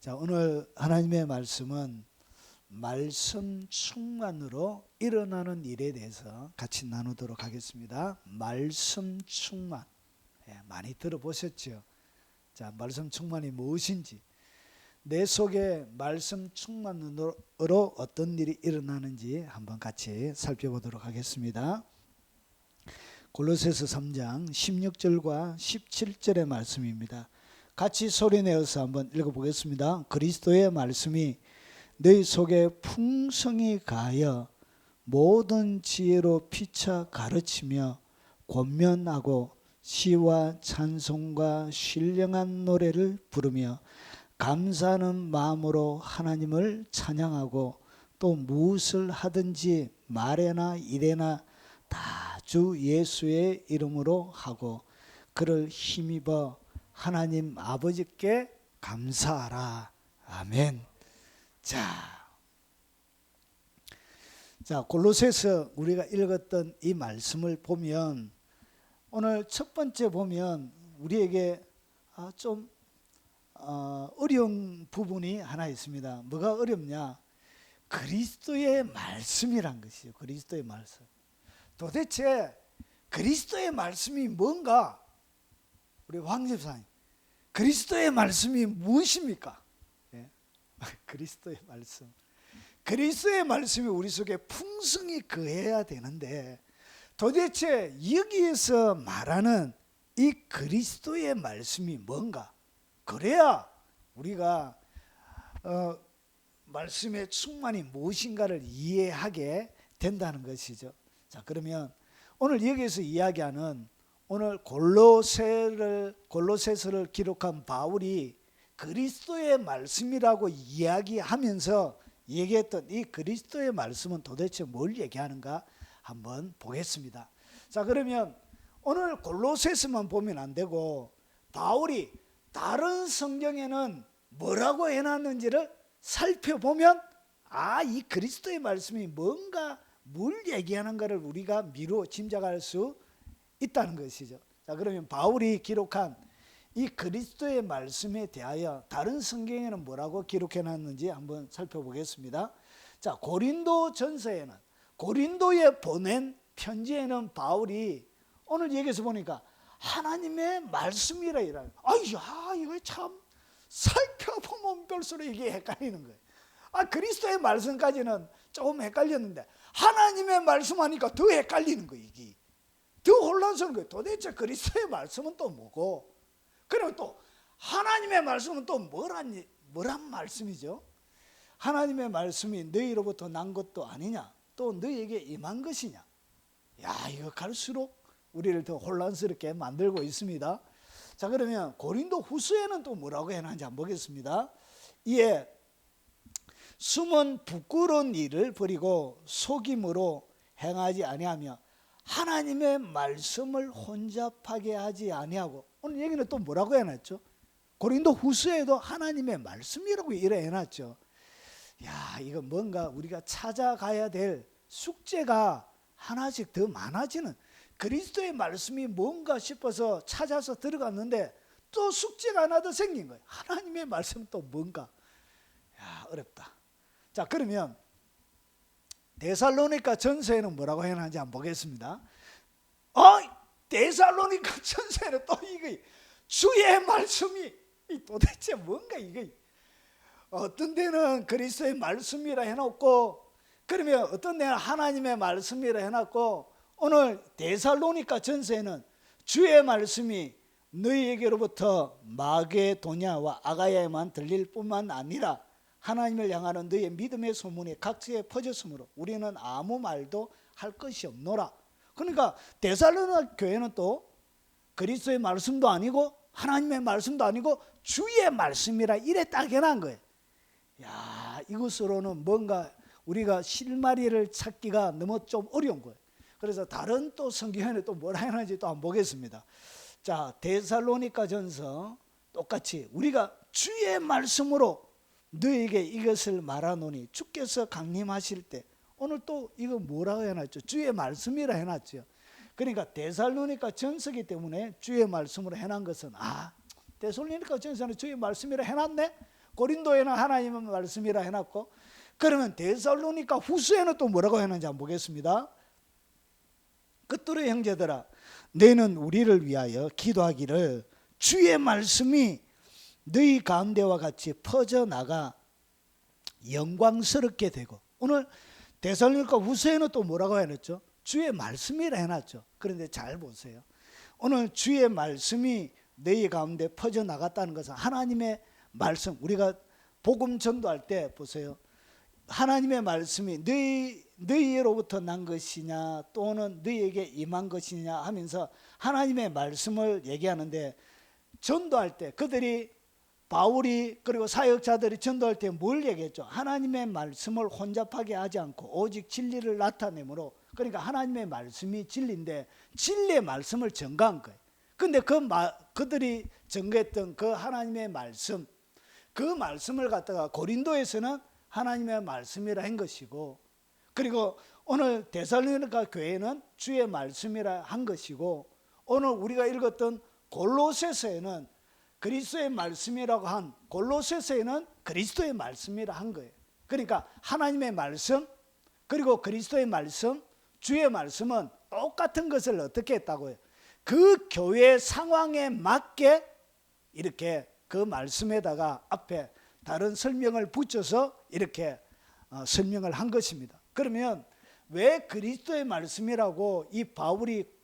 자, 오늘 하나님의 말씀은 말씀 충만으로 일어나는 일에 대해서 같이 나누도록 하겠습니다. 말씀 충만. 많이 들어보셨죠? 자, 말씀 충만이 무엇인지, 내 속에 말씀 충만으로 어떤 일이 일어나는지 한번 같이 살펴보도록 하겠습니다. 골로새서 3장 16절과 17절의 말씀입니다. 같이 소리내어서 한번 읽어보겠습니다. 그리스도의 말씀이 너희 속에 풍성히 가하여 모든 지혜로 피차 가르치며 권면하고 시와 찬송과 신령한 노래를 부르며 감사하는 마음으로 하나님을 찬양하고 또 무엇을 하든지 말에나 일에나 다 주 예수의 이름으로 하고 그를 힘입어 하나님 아버지께 감사하라. 아멘. 자, 골로새서 우리가 읽었던 이 말씀을 보면 오늘 첫 번째 보면 우리에게 좀 어려운 부분이 하나 있습니다. 뭐가 어렵냐? 그리스도의 말씀이란 것이죠. 그리스도의 말씀. 도대체 그리스도의 말씀이 뭔가? 우리 황 집사님, 그리스도의 말씀이 무엇입니까? 그리스도의 말씀. 그리스도의 말씀이 우리 속에 풍성히 거해야 되는데 도대체 여기에서 말하는 이 그리스도의 말씀이 뭔가? 그래야 우리가 말씀의 충만이 무엇인가를 이해하게 된다는 것이죠. 자, 그러면 오늘 여기에서 이야기하는 오늘 골로새서를 기록한 바울이 그리스도의 말씀이라고 이야기하면서 얘기했던 이 그리스도의 말씀은 도대체 뭘 얘기하는가 한번 보겠습니다. 자, 그러면 오늘 골로새서만 보면 안 되고 바울이 다른 성경에는 뭐라고 해놨는지를 살펴보면 이 그리스도의 말씀이 뭔가 뭘 얘기하는가를 우리가 미루어 짐작할 수 있다는 것이죠. 자, 그러면 바울이 기록한 이 그리스도의 말씀에 대하여 다른 성경에는 뭐라고 기록해놨는지 한번 살펴보겠습니다. 자, 고린도 전서에는, 고린도에 보낸 편지에는 바울이 오늘 여기서 보니까 하나님의 말씀이라 이래요. 이거 참 살펴보면 볼수록 이게 헷갈리는 거예요. 그리스도의 말씀까지는 조금 헷갈렸는데 하나님의 말씀하니까 더 헷갈리는 거예요. 이게 더 혼란스러운 거예요. 도대체 그리스도의 말씀은 또 뭐고, 그리고 또 하나님의 말씀은 또 뭐란 말씀이죠? 하나님의 말씀이 너희로부터 난 것도 아니냐, 또 너희에게 임한 것이냐. 이거 갈수록 우리를 더 혼란스럽게 만들고 있습니다. 자, 그러면 고린도 후서에는 또 뭐라고 해놨는지 한번 보겠습니다. 이에 숨은 부끄러운 일을 버리고 속임으로 행하지 아니하며 하나님의 말씀을 혼잡하게 하지 아니하고, 오늘 얘기는 또 뭐라고 해놨죠? 고린도 후서에도 하나님의 말씀이라고 이래 해놨죠. 이거 뭔가 우리가 찾아가야 될 숙제가 하나씩 더 많아지는, 그리스도의 말씀이 뭔가 싶어서 찾아서 들어갔는데 또 숙제가 하나 더 생긴 거예요. 하나님의 말씀은 또 뭔가? 어렵다. 자, 그러면 데살로니가 전서에는 뭐라고 해놨는지 한번 보겠습니다. 데살로니가 전서에는 또 이거 주의 말씀이 도대체 뭔가? 이거 어떤 데는 그리스도의 말씀이라 해놓고, 그러면 어떤 데는 하나님의 말씀이라 해놨고, 오늘 데살로니가 전서에는 주의 말씀이 너희에게로부터 마게도냐와 아가야에만 들릴 뿐만 아니라 하나님을 향하는 너희의 믿음의 소문이 각지에 퍼졌으므로 우리는 아무 말도 할 것이 없노라. 그러니까 데살로니가 교회는 또 그리스도의 말씀도 아니고 하나님의 말씀도 아니고 주의 말씀이라 이래 딱 해놓은 거예요. 이것으로는 뭔가 우리가 실마리를 찾기가 너무 좀 어려운 거예요. 그래서 다른 또 성경에는 또 뭐라 해놨는지 또 한번 보겠습니다. 자, 데살로니가 전서 똑같이 우리가 주의 말씀으로 너에게 이것을 말하노니 주께서 강림하실 때, 오늘 또 이거 뭐라고 해놨죠? 주의 말씀이라 해놨죠. 그러니까 데살로니가 전서기 때문에 주의 말씀으로 해놓은 것은 데살로니가 전서는 주의 말씀이라 해놨네? 고린도에는 하나님의 말씀이라 해놨고, 그러면 데살로니가 후서에는 또 뭐라고 해놨는지 한번 보겠습니다. 그토록 형제들아 너희는 우리를 위하여 기도하기를 주의 말씀이 너희 가운데와 같이 퍼져나가 영광스럽게 되고, 오늘 데살로니가 후서에는 또 뭐라고 해놨죠? 주의 말씀이라 해놨죠. 그런데 잘 보세요. 오늘 주의 말씀이 너희 가운데 퍼져나갔다는 것은 하나님의 말씀, 우리가 복음 전도할 때 보세요. 하나님의 말씀이 너희로부터 난 것이냐 또는 너희에게 임한 것이냐 하면서 하나님의 말씀을 얘기하는데, 전도할 때 그들이, 바울이 그리고 사역자들이 전도할 때 뭘 얘기했죠? 하나님의 말씀을 혼잡하게 하지 않고 오직 진리를 나타내므로, 그러니까 하나님의 말씀이 진리인데 진리의 말씀을 전가한 거예요. 근데 그들이 전가했던 그 하나님의 말씀, 그 말씀을 갖다가 고린도에서는 하나님의 말씀이라 한 것이고, 그리고 오늘 데살로니가 교회는 주의 말씀이라 한 것이고, 오늘 우리가 읽었던 골로새서에는 그리스도의 말씀이라고 한, 골로새서에는 그리스도의 말씀이라 한 거예요. 그러니까 하나님의 말씀 그리고 그리스도의 말씀, 주의 말씀은 똑같은 것을 어떻게 했다고요? 그 교회 상황에 맞게 이렇게 그 말씀에다가 앞에 다른 설명을 붙여서 이렇게 설명을 한 것입니다. 그러면 왜 그리스도의 말씀이라고 이 바울이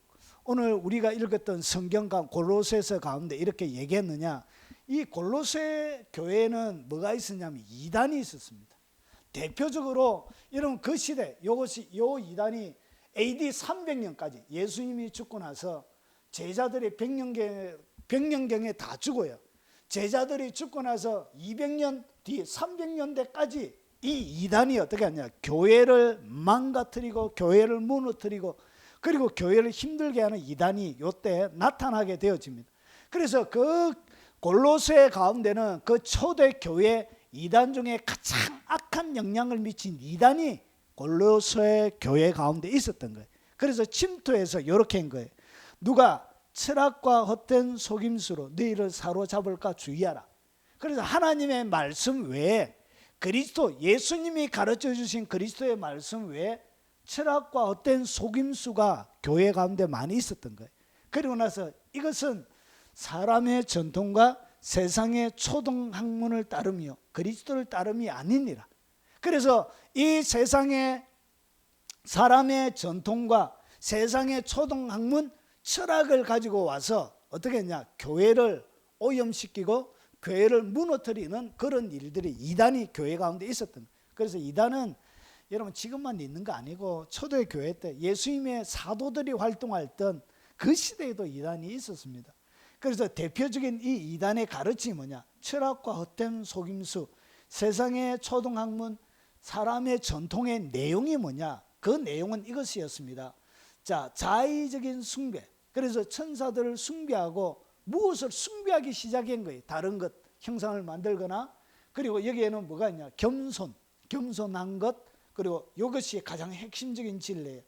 오늘 우리가 읽었던 성경과 골로새서 가운데 이렇게 얘기했느냐? 이 골로새 교회에는 뭐가 있었냐면 이단이 있었습니다. 대표적으로 여러분 그 시대, 요 이단이 AD 300년까지 예수님이 죽고 나서 제자들이 100년경에 다 죽어요. 제자들이 죽고 나서 200년 뒤 300년대까지 이 이단이 어떻게 하냐? 교회를 망가뜨리고 교회를 무너뜨리고 그리고 교회를 힘들게 하는 이단이 이때 나타나게 되어집니다. 그래서 그 골로새 가운데는 그 초대 교회 이단 중에 가장 악한 영향을 미친 이단이 골로새 교회 가운데 있었던 거예요. 그래서 침투해서 이렇게 한 거예요. 누가 철학과 헛된 속임수로 너희를 사로잡을까 주의하라. 그래서 하나님의 말씀 외에 그리스도, 예수님이 가르쳐 주신 그리스도의 말씀 외에 철학과 헛된 속임수가 교회 가운데 많이 있었던 거예요. 그리고 나서 이것은 사람의 전통과 세상의 초등학문을 따르며 그리스도를 따름이 아니니라. 그래서 이 세상의 사람의 전통과 세상의 초등학문, 철학을 가지고 와서 어떻게 했냐? 교회를 오염시키고 교회를 무너뜨리는 그런 일들이 이단이 교회 가운데 있었던 거예요. 그래서 이단은 여러분 지금만 있는 거 아니고 초대 교회 때 예수님의 사도들이 활동했던 그 시대에도 이단이 있었습니다. 그래서 대표적인 이 이단의 가르침이 뭐냐? 철학과 헛된 속임수, 세상의 초등학문, 사람의 전통의 내용이 뭐냐? 그 내용은 이것이었습니다. 자, 자의적인 숭배. 그래서 천사들을 숭배하고 무엇을 숭배하기 시작한 거예요. 다른 것, 형상을 만들거나, 그리고 여기에는 뭐가 있냐? 겸손한 것, 그리고 이것이 가장 핵심적인 진리예요.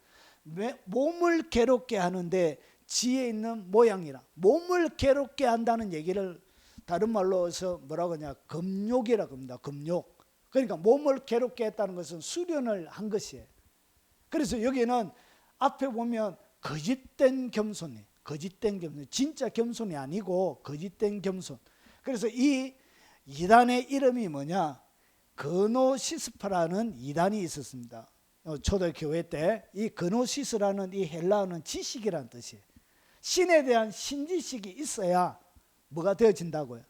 몸을 괴롭게 하는데 지혜 있는 모양이라. 몸을 괴롭게 한다는 얘기를 다른 말로 해서 뭐라고 하냐? 금욕이라고 합니다. 금욕. 그러니까 몸을 괴롭게 했다는 것은 수련을 한 것이에요. 그래서 여기는 앞에 보면 거짓된 겸손이, 거짓된 겸손, 진짜 겸손이 아니고 거짓된 겸손. 그래서 이 이단의 이름이 뭐냐? 그노시스파라는 이단이 있었습니다. 초대교회 때 이 그노시스라는 이 헬라어는 지식이라는 뜻이에요. 신에 대한 신지식이 있어야 뭐가 되어진다고요?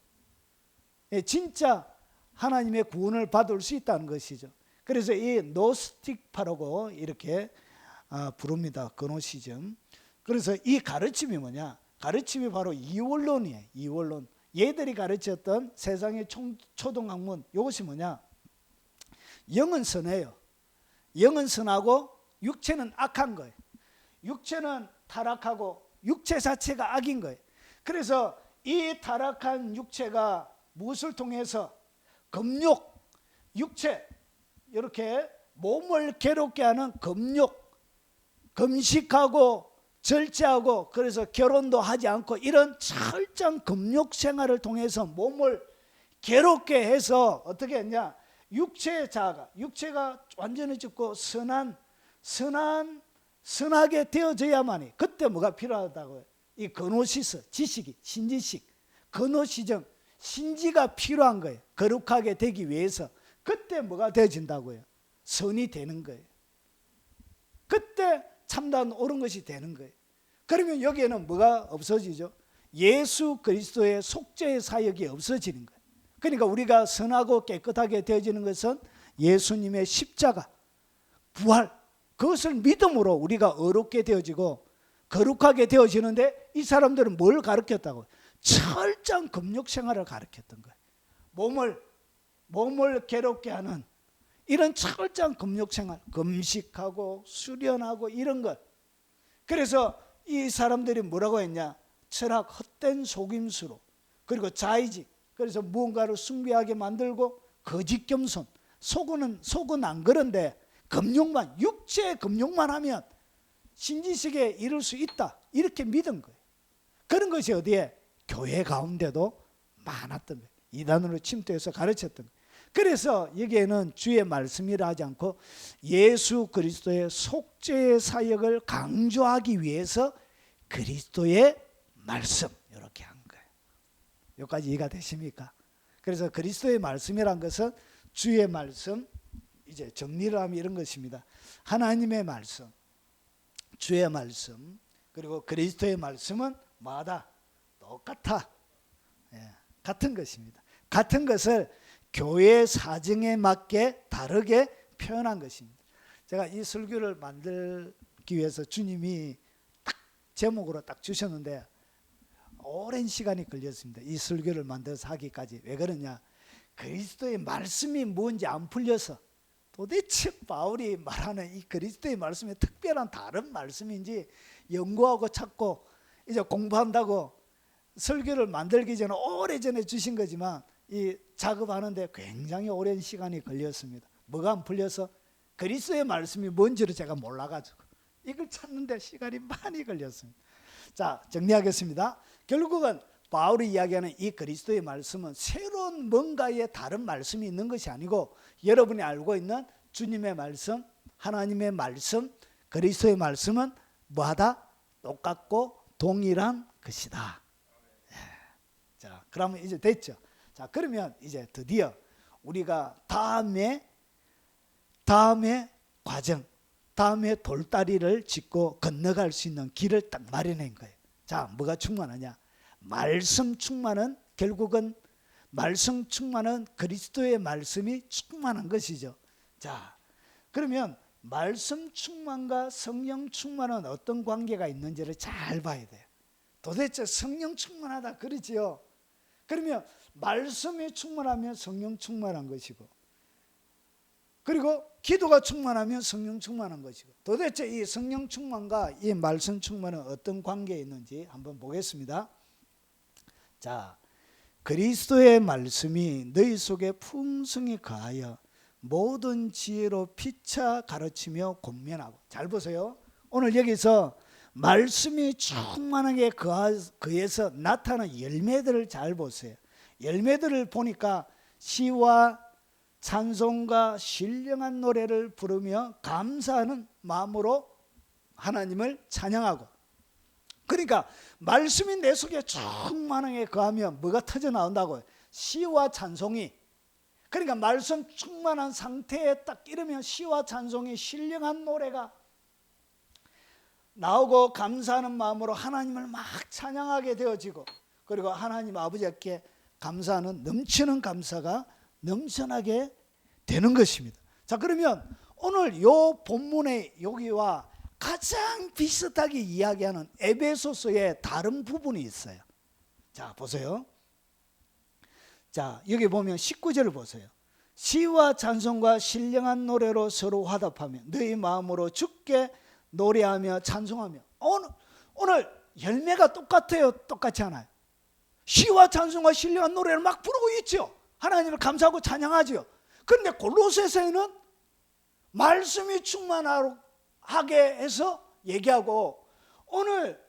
진짜 하나님의 구원을 받을 수 있다는 것이죠. 그래서 이 노스틱파라고 이렇게 부릅니다. 그노시즘. 그래서 이 가르침이 뭐냐? 가르침이 바로 이원론이에요. 이원론. 얘들이 가르쳤던 세상의 초등학문, 이것이 뭐냐? 영은 선해요. 영은 선하고 육체는 악한 거예요. 육체는 타락하고 육체 자체가 악인 거예요. 그래서 이 타락한 육체가 무엇을 통해서 금욕, 육체, 이렇게 몸을 괴롭게 하는 금욕, 금식하고 절제하고 그래서 결혼도 하지 않고 이런 철저한 금욕 생활을 통해서 몸을 괴롭게 해서 어떻게 했냐? 육체의 자아가, 육체가 완전히 죽고 선하게 되어져야만이. 그때 뭐가 필요하다고요? 이 그노시스, 지식이, 신지식, 그노시정, 신지가 필요한 거예요. 거룩하게 되기 위해서. 그때 뭐가 되어진다고요? 선이 되는 거예요. 그때 참다운 옳은 것이 되는 거예요. 그러면 여기에는 뭐가 없어지죠? 예수 그리스도의 속죄의 사역이 없어지는 거예요. 그러니까 우리가 선하고 깨끗하게 되어지는 것은 예수님의 십자가, 부활, 그것을 믿음으로 우리가 어렵게 되어지고 거룩하게 되어지는데, 이 사람들은 뭘 가르쳤다고? 철저한 금욕 생활을 가르쳤던 거예요. 몸을 괴롭게 하는 이런 철저한 금욕 생활, 금식하고 수련하고 이런 것. 그래서 이 사람들이 뭐라고 했냐? 철학, 헛된 속임수로, 그리고 자의직, 그래서 무언가를 숭배하게 만들고 거짓 겸손, 속은 안 그런데 금욕만, 육체의 금욕만 하면 신지식에 이룰 수 있다, 이렇게 믿은 거예요. 그런 것이 어디에? 교회 가운데도 많았던 거예요. 이단으로 침투해서 가르쳤던 거예요. 그래서 여기에는 주의 말씀이라 하지 않고 예수 그리스도의 속죄의 사역을 강조하기 위해서 그리스도의 말씀, 이렇게 한 거예요. 여기까지 이해가 되십니까? 그래서 그리스도의 말씀이란 것은 주의 말씀, 이제 정리를 하면 이런 것입니다. 하나님의 말씀, 주의 말씀, 그리고 그리스도의 말씀은 뭐다? 똑같아. 같은 것입니다. 같은 것을 교회 사정에 맞게 다르게 표현한 것입니다. 제가 이 설교를 만들기 위해서 주님이 딱 제목으로 딱 주셨는데 오랜 시간이 걸렸습니다. 이 설교를 만들어서 하기까지. 왜 그러냐? 그리스도의 말씀이 뭔지 안 풀려서, 도대체 바울이 말하는 이 그리스도의 말씀이 특별한 다른 말씀인지 연구하고 찾고 이제 공부한다고 설교를 만들기 전에 오래전에 주신 거지만 이 작업하는데 굉장히 오랜 시간이 걸렸습니다. 뭐가 안 풀려서? 그리스도의 말씀이 뭔지를 제가 몰라가지고 이걸 찾는데 시간이 많이 걸렸습니다. 자, 정리하겠습니다. 결국은 바울이 이야기하는 이 그리스도의 말씀은 새로운 뭔가의 다른 말씀이 있는 것이 아니고, 여러분이 알고 있는 주님의 말씀, 하나님의 말씀, 그리스도의 말씀은 뭐하다? 똑같고 동일한 것이다. 자, 그러면 이제 됐죠. 자, 그러면 이제 드디어 우리가 다음에 과정, 다음에 돌다리를 짚고 건너갈 수 있는 길을 딱 마련한 거예요. 자, 뭐가 충만하냐? 말씀 충만은, 결국은 말씀 충만은 그리스도의 말씀이 충만한 것이죠. 자, 그러면 말씀 충만과 성령 충만은 어떤 관계가 있는지를 잘 봐야 돼요. 도대체 성령 충만하다 그러지요. 그러면 말씀이 충만하면 성령 충만한 것이고, 그리고 기도가 충만하면 성령 충만한 것이고, 도대체 이 성령 충만과 이 말씀 충만은 어떤 관계에 있는지 한번 보겠습니다. 자, 그리스도의 말씀이 너희 속에 풍성히 거하여 모든 지혜로 피차 가르치며 권면하고. 잘 보세요. 오늘 여기서 말씀이 충만하게 거해서 나타나는 열매들을 잘 보세요. 열매들을 보니까 시와 찬송과 신령한 노래를 부르며 감사하는 마음으로 하나님을 찬양하고. 그러니까 말씀이 내 속에 충만하게 거하면 뭐가 터져 나온다고요? 시와 찬송이. 그러니까 말씀 충만한 상태에 딱 이르면 시와 찬송이, 신령한 노래가 나오고 감사하는 마음으로 하나님을 막 찬양하게 되어지고, 그리고 하나님 아버지께 감사하는 넘치는 감사가 넘쳐나게 되는 것입니다. 자, 그러면 오늘 요 본문의 여기와 가장 비슷하게 이야기하는 에베소서의 다른 부분이 있어요. 자, 보세요. 자, 여기 보면 19절을 보세요. 시와 찬송과 신령한 노래로 서로 화답하며 너희 마음으로 주께 노래하며 찬송하며. 오늘 열매가 똑같아요? 똑같지 않아요? 시와 찬송과 신령한 노래를 막 부르고 있죠. 하나님을 감사하고 찬양하죠. 그런데 골로새서에는 말씀이 충만하게 해서 얘기하고, 오늘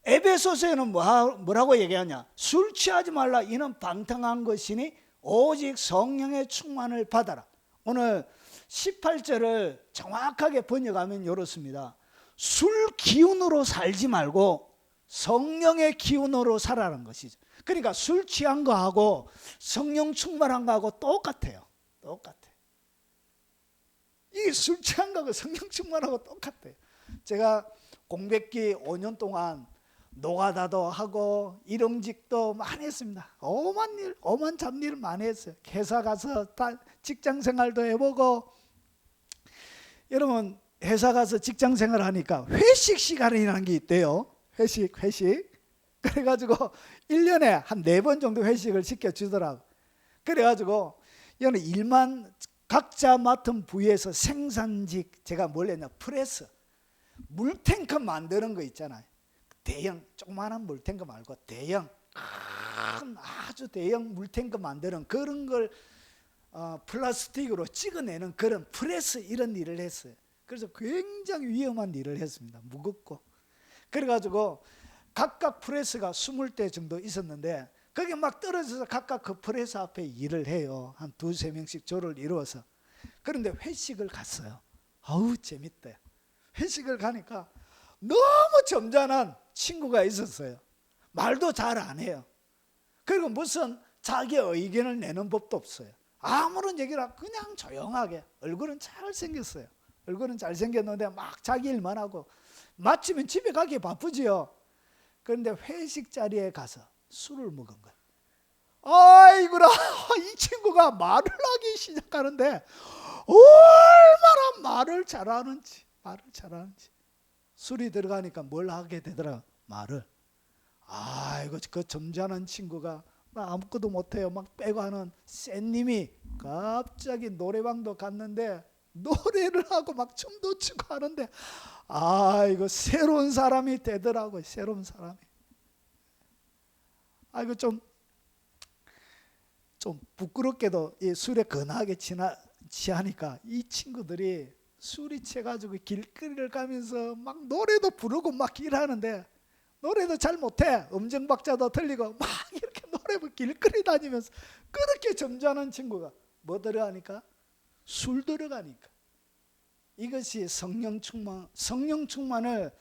에베소서에는 뭐라고 얘기하냐? 술 취하지 말라, 이는 방탕한 것이니 오직 성령의 충만을 받아라. 오늘 18절을 정확하게 번역하면 이렇습니다. 술 기운으로 살지 말고 성령의 기운으로 살아라는 것이죠. 그러니까 술 취한 거하고 성령 충만한 거하고 똑같아요. 똑같아요. 이 술 취한 거하고 성령 충만하고 똑같아요. 제가 공백기 5년 동안 노가다도 하고 일용직도 많이 했습니다. 오만 잡일 많이 했어요. 회사 가서 직장 생활도 해보고. 여러분 회사 가서 직장 생활 하니까 회식 시간이라는 게 있대요. 회식. 그래가지고 1년에 한 4번 정도 회식을 시켜주더라고. 그래가지고 이거는 일만 각자 맡은 부위에서 생산직, 제가 뭘 했냐, 프레스, 물탱크 만드는 거 있잖아요. 대형, 조그마한 물탱크 말고 대형, 큰 아주 대형 물탱크 만드는 그런 걸 플라스틱으로 찍어내는 그런 프레스, 이런 일을 했어요. 그래서 굉장히 위험한 일을 했습니다. 무겁고. 그래가지고 각각 프레스가 20대 정도 있었는데 거기 막 떨어져서 각각 그 프레스 앞에 일을 해요. 한 2-3명씩 조를 이루어서. 그런데 회식을 갔어요. 아우 재밌다. 회식을 가니까 너무 점잖은 친구가 있었어요. 말도 잘 안 해요. 그리고 무슨 자기 의견을 내는 법도 없어요. 아무런 얘기를 그냥 조용하게. 얼굴은 잘생겼어요. 얼굴은 잘생겼는데 막 자기 일만 하고 마치면 집에 가기 바쁘지요. 그런데 회식 자리에 가서 술을 먹은 거예요. 아이구나, 이 친구가 말을 하기 시작하는데 얼마나 말을 잘하는지. 술이 들어가니까 뭘 하게 되더라, 말을. 아이고, 그 점잖은 친구가 나 아무것도 못해요 막 빼고 하는 쌤님이 갑자기 노래방도 갔는데 노래를 하고 막 춤도 추고 하는데, 아이고 새로운 사람이 되더라고요. 새로운 사람이. 아이고 좀 부끄럽게도 이 술에 근하게 취하니까 이 친구들이 술이 취해가지고 길거리를 가면서 막 노래도 부르고 막 일하는데, 노래도 잘 못해. 음정박자도 틀리고 막 이렇게 노래 길거리 다니면서 그렇게 점잖은 친구가 뭐 들어가니까? 술 들어가니까. 이것이 성령 충만을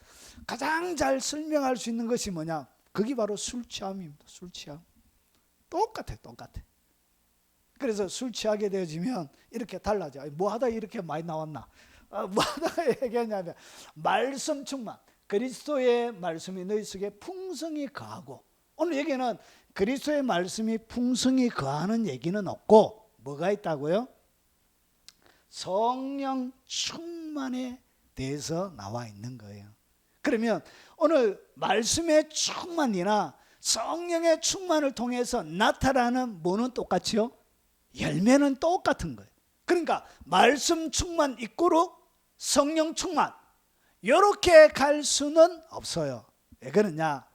가장 잘 설명할 수 있는 것이 뭐냐? 그게 바로 술 취함입니다. 술 취함. 똑같아. 그래서 술 취하게 되어지면 이렇게 달라져. 뭐 하다 이렇게 많이 나왔나? 뭐 하다 얘기하냐면 말씀 충만. 그리스도의 말씀이 너희 속에 풍성히 거하고. 오늘 얘기는 그리스도의 말씀이 풍성히 거하는 얘기는 없고 뭐가 있다고요? 성령 충만에 대해서 나와 있는 거예요. 그러면 오늘 말씀의 충만이나 성령의 충만을 통해서 나타나는 뭐는 똑같이요? 열매는 똑같은 거예요. 그러니까 말씀 충만 이꼬르 성령 충만, 이렇게 갈 수는 없어요. 왜 그러냐?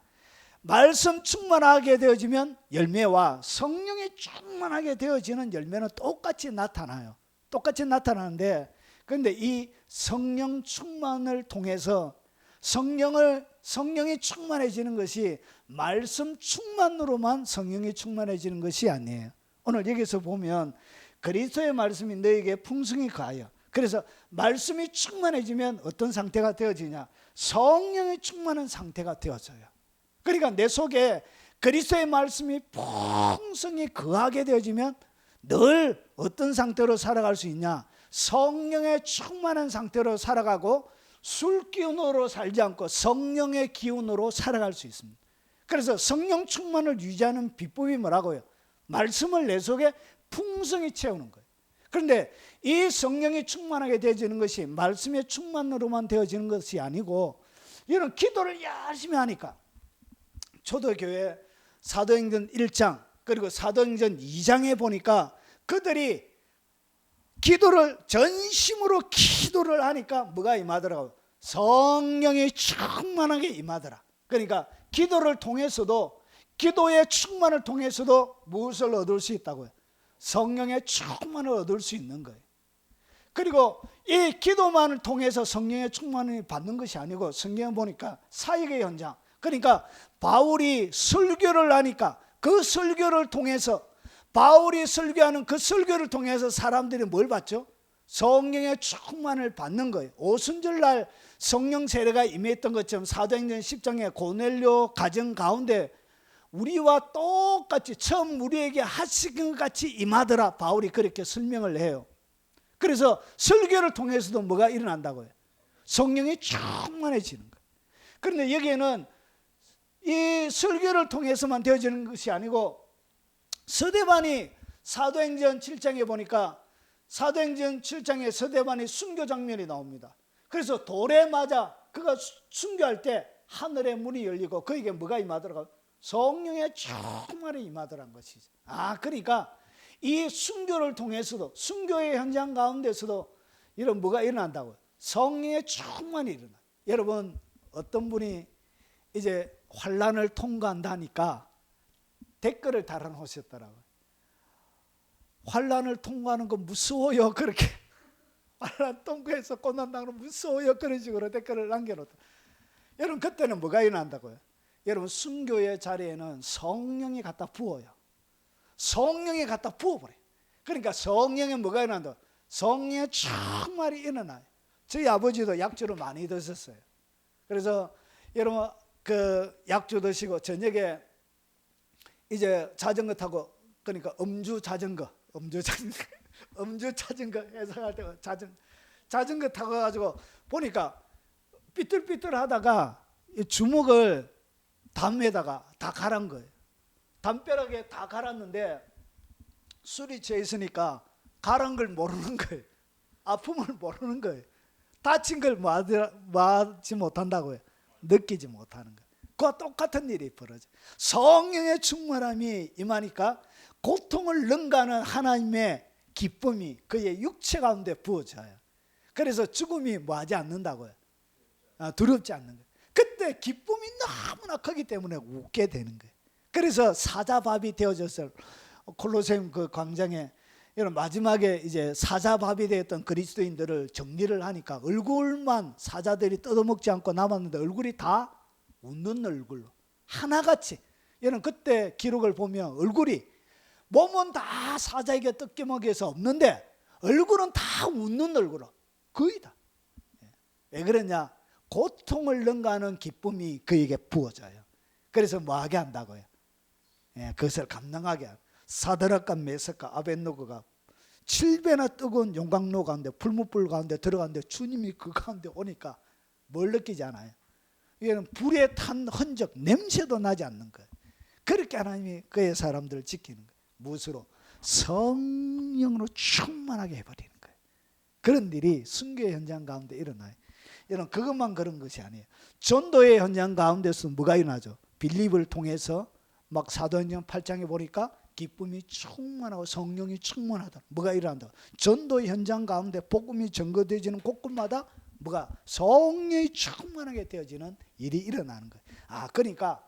말씀 충만하게 되어지면 열매와 성령이 충만하게 되어지는 열매는 똑같이 나타나요. 똑같이 나타나는데, 그런데 이 성령 충만을 통해서 성령이 충만해지는 것이 말씀 충만으로만 성령이 충만해지는 것이 아니에요. 오늘 여기서 보면 그리스도의 말씀이 너에게 풍성히 거하여. 그래서 말씀이 충만해지면 어떤 상태가 되어지냐? 성령이 충만한 상태가 되어져요. 그러니까 내 속에 그리스도의 말씀이 풍성히 거하게 되어지면 늘 어떤 상태로 살아갈 수 있냐? 성령의 충만한 상태로 살아가고 술 기운으로 살지 않고 성령의 기운으로 살아갈 수 있습니다. 그래서 성령 충만을 유지하는 비법이 뭐라고요? 말씀을 내 속에 풍성히 채우는 거예요. 그런데 이 성령이 충만하게 되어지는 것이 말씀의 충만으로만 되어지는 것이 아니고, 이런 기도를 열심히 하니까 초대교회 사도행전 1장 그리고 사도행전 2장에 보니까 그들이 기도를 전심으로 기도를 하니까 뭐가 임하더라고요? 성령이 충만하게 임하더라. 그러니까 기도를 통해서도, 기도의 충만을 통해서도 무엇을 얻을 수 있다고요? 성령의 충만을 얻을 수 있는 거예요. 그리고 이 기도만을 통해서 성령의 충만을 받는 것이 아니고, 성경에 보니까 사역의 현장, 그러니까 바울이 설교를 하니까 그 설교를 통해서 바울이 설교하는 그 설교를 통해서 사람들이 뭘 받죠? 성령의 충만을 받는 거예요. 오순절날 성령 세례가 임했던 것처럼 사도행전 10장에 고넬료 가정 가운데 우리와 똑같이 처음 우리에게 하시는 것 같이 임하더라. 바울이 그렇게 설명을 해요. 그래서 설교를 통해서도 뭐가 일어난다고요? 성령이 충만해지는 거예요. 그런데 여기에는 이 설교를 통해서만 되어지는 것이 아니고 서대반이 사도행전 7장에 보니까 사도행전 7장에 서대반이 순교 장면이 나옵니다. 그래서 돌에 맞아 그가 순교할 때 하늘의 문이 열리고 그에게 뭐가 임하더라고요? 성령의 충만이 임하더란 것이죠. 그러니까 이 순교를 통해서도 순교의 현장 가운데서도 이런 뭐가 일어난다고요? 성령의 충만이 일어나. 여러분 어떤 분이 이제 환난을 통과한다니까 댓글을 달아놓으셨더라고요. 환난을 통과하는 거 무서워요. 그렇게 환난 통과해서 고난당하는 거 무서워요. 그런 식으로 댓글을 남겨놓다. 여러분 그때는 뭐가 일어난다고요? 여러분 순교의 자리에는 성령이 갖다 부어요. 성령이 갖다 부어버려요. 그러니까 성령에 뭐가 일어난다? 성령의 충만이 일어나요. 저희 아버지도 약주를 많이 드셨어요. 그래서 여러분 그 약주 드시고 저녁에 이제 자전거 타고 그러니까 음주 자전거 해서 할 때 자전거 타고 가지고 보니까 삐뚤삐뚤 하다가 주먹을 담에다가 다 갈은 거예요. 담벼락에 다 갈았는데 술이 취해 있으니까 갈은 걸 모르는 거예요. 아픔을 모르는 거예요. 다친 걸 뭐하지 못한다고요. 느끼지 못하는 거예요. 그와 똑같은 일이 벌어져. 성령의 충만함이 임하니까 고통을 능가하는 하나님의 기쁨이 그의 육체 가운데 부어져요. 그래서 죽음이 뭐하지 않는다고요. 두렵지 않는 거예요. 그때 기쁨이 너무나 크기 때문에 웃게 되는 거예요. 그래서 사자밥이 되어져서 콜로세움 그 광장에 이런 마지막에 이제 사자밥이 되었던 그리스도인들을 정리를 하니까 얼굴만 사자들이 뜯어먹지 않고 남았는데 얼굴이 다 웃는 얼굴로 하나같이. 여러분 그때 기록을 보면 얼굴이 몸은 다 사자에게 뜯겨먹여서 없는데 얼굴은 다 웃는 얼굴로 거의 다. 왜 그러냐? 고통을 능가하는 기쁨이 그에게 부어져요. 그래서 뭐하게 한다고요? 그것을 감당하게 하고. 사드락과 메삭과 아벳노고가 7배나 뜨거운 용광로 가운데 불못불 가운데 들어갔는데 주님이 그 가운데 오니까 뭘 느끼지 않아요? 이거는 불에 탄 흔적 냄새도 나지 않는 거예요. 그렇게 하나님이 그의 사람들을 지키는 거예요. 무엇으로? 성령으로 충만하게 해버리는 거예요. 그런 일이 순교의 현장 가운데 일어나요. 여러분 그것만 그런 것이 아니에요. 전도의 현장 가운데서 뭐가 일어나죠? 빌립을 통해서 막 사도행전 8장에 보니까 기쁨이 충만하고 성령이 충만하다. 뭐가 일어난다? 전도의 현장 가운데 복음이 전거되어지는 곳곳마다 뭐가 성령이 충만하게 되어지는 일이 일어나는 거예요. 그러니까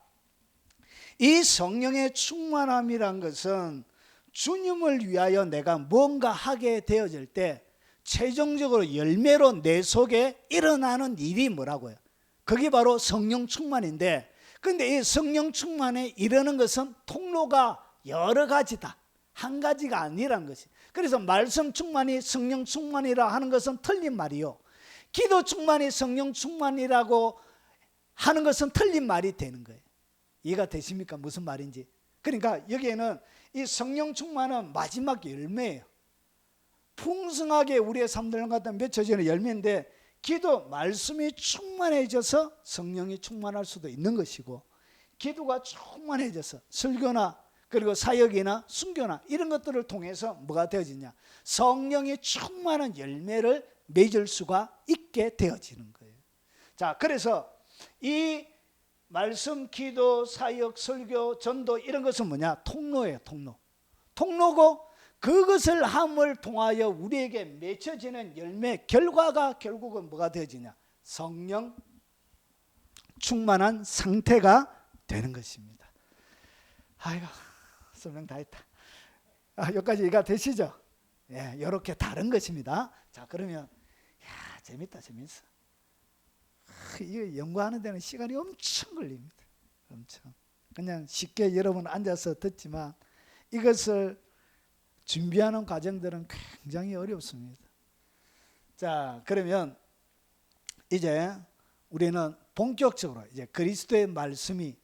이 성령의 충만함이란 것은 주님을 위하여 내가 뭔가 하게 되어질 때 최종적으로 열매로 내 속에 일어나는 일이 뭐라고요? 그게 바로 성령 충만인데, 근데 이 성령 충만에 이르는 것은 통로가 여러 가지다. 한 가지가 아니란 것이. 그래서 말씀 충만이 성령 충만이라 하는 것은 틀린 말이요. 기도 충만이 성령 충만이라고 하는 것은 틀린 말이 되는 거예요. 이해가 되십니까? 무슨 말인지. 그러니까 여기에는 이 성령 충만은 마지막 열매예요. 풍성하게 우리의 삶을 갖다 맺혀지는 열매인데, 기도 말씀이 충만해져서 성령이 충만할 수도 있는 것이고, 기도가 충만해져서 설교나 그리고 사역이나 순교나 이런 것들을 통해서 뭐가 되어지냐? 성령이 충만한 열매를 맺을 수가 있게 되어지는 거예요. 자, 그래서 이 말씀, 기도, 사역, 설교, 전도 이런 것은 뭐냐? 통로예요. 통로고 그것을 함을 통하여 우리에게 맺혀지는 열매, 결과가 결국은 뭐가 되어지냐? 성령 충만한 상태가 되는 것입니다. 아이고, 설명 다 했다. 여기까지 이해가 되시죠? 예, 이렇게 다른 것입니다. 자, 그러면 재밌다, 재밌어. 이거 연구하는 데는 시간이 엄청 걸립니다. 엄청. 그냥 쉽게 여러분 앉아서 듣지만 이것을 준비하는 과정들은 굉장히 어렵습니다. 자, 그러면 이제 우리는 본격적으로 이제 그리스도의 말씀이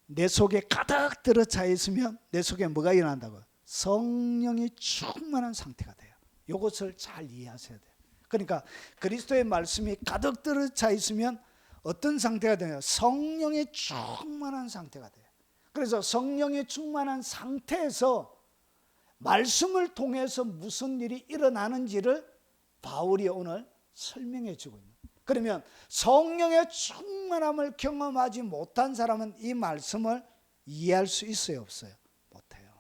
내 속에 가득 들어차 있으면 내 속에 뭐가 일어난다고요? 성령이 충만한 상태가 돼요. 이것을 잘 이해하셔야 돼요. 그러니까 그리스도의 말씀이 가득 들어차 있으면 어떤 상태가 되냐? 성령이 충만한 상태가 돼요. 그래서 성령이 충만한 상태에서 말씀을 통해서 무슨 일이 일어나는지를 바울이 오늘 설명해 주고 있는 거예요. 그러면 성령의 충만함을 경험하지 못한 사람은 이 말씀을 이해할 수 있어요, 없어요? 못해요.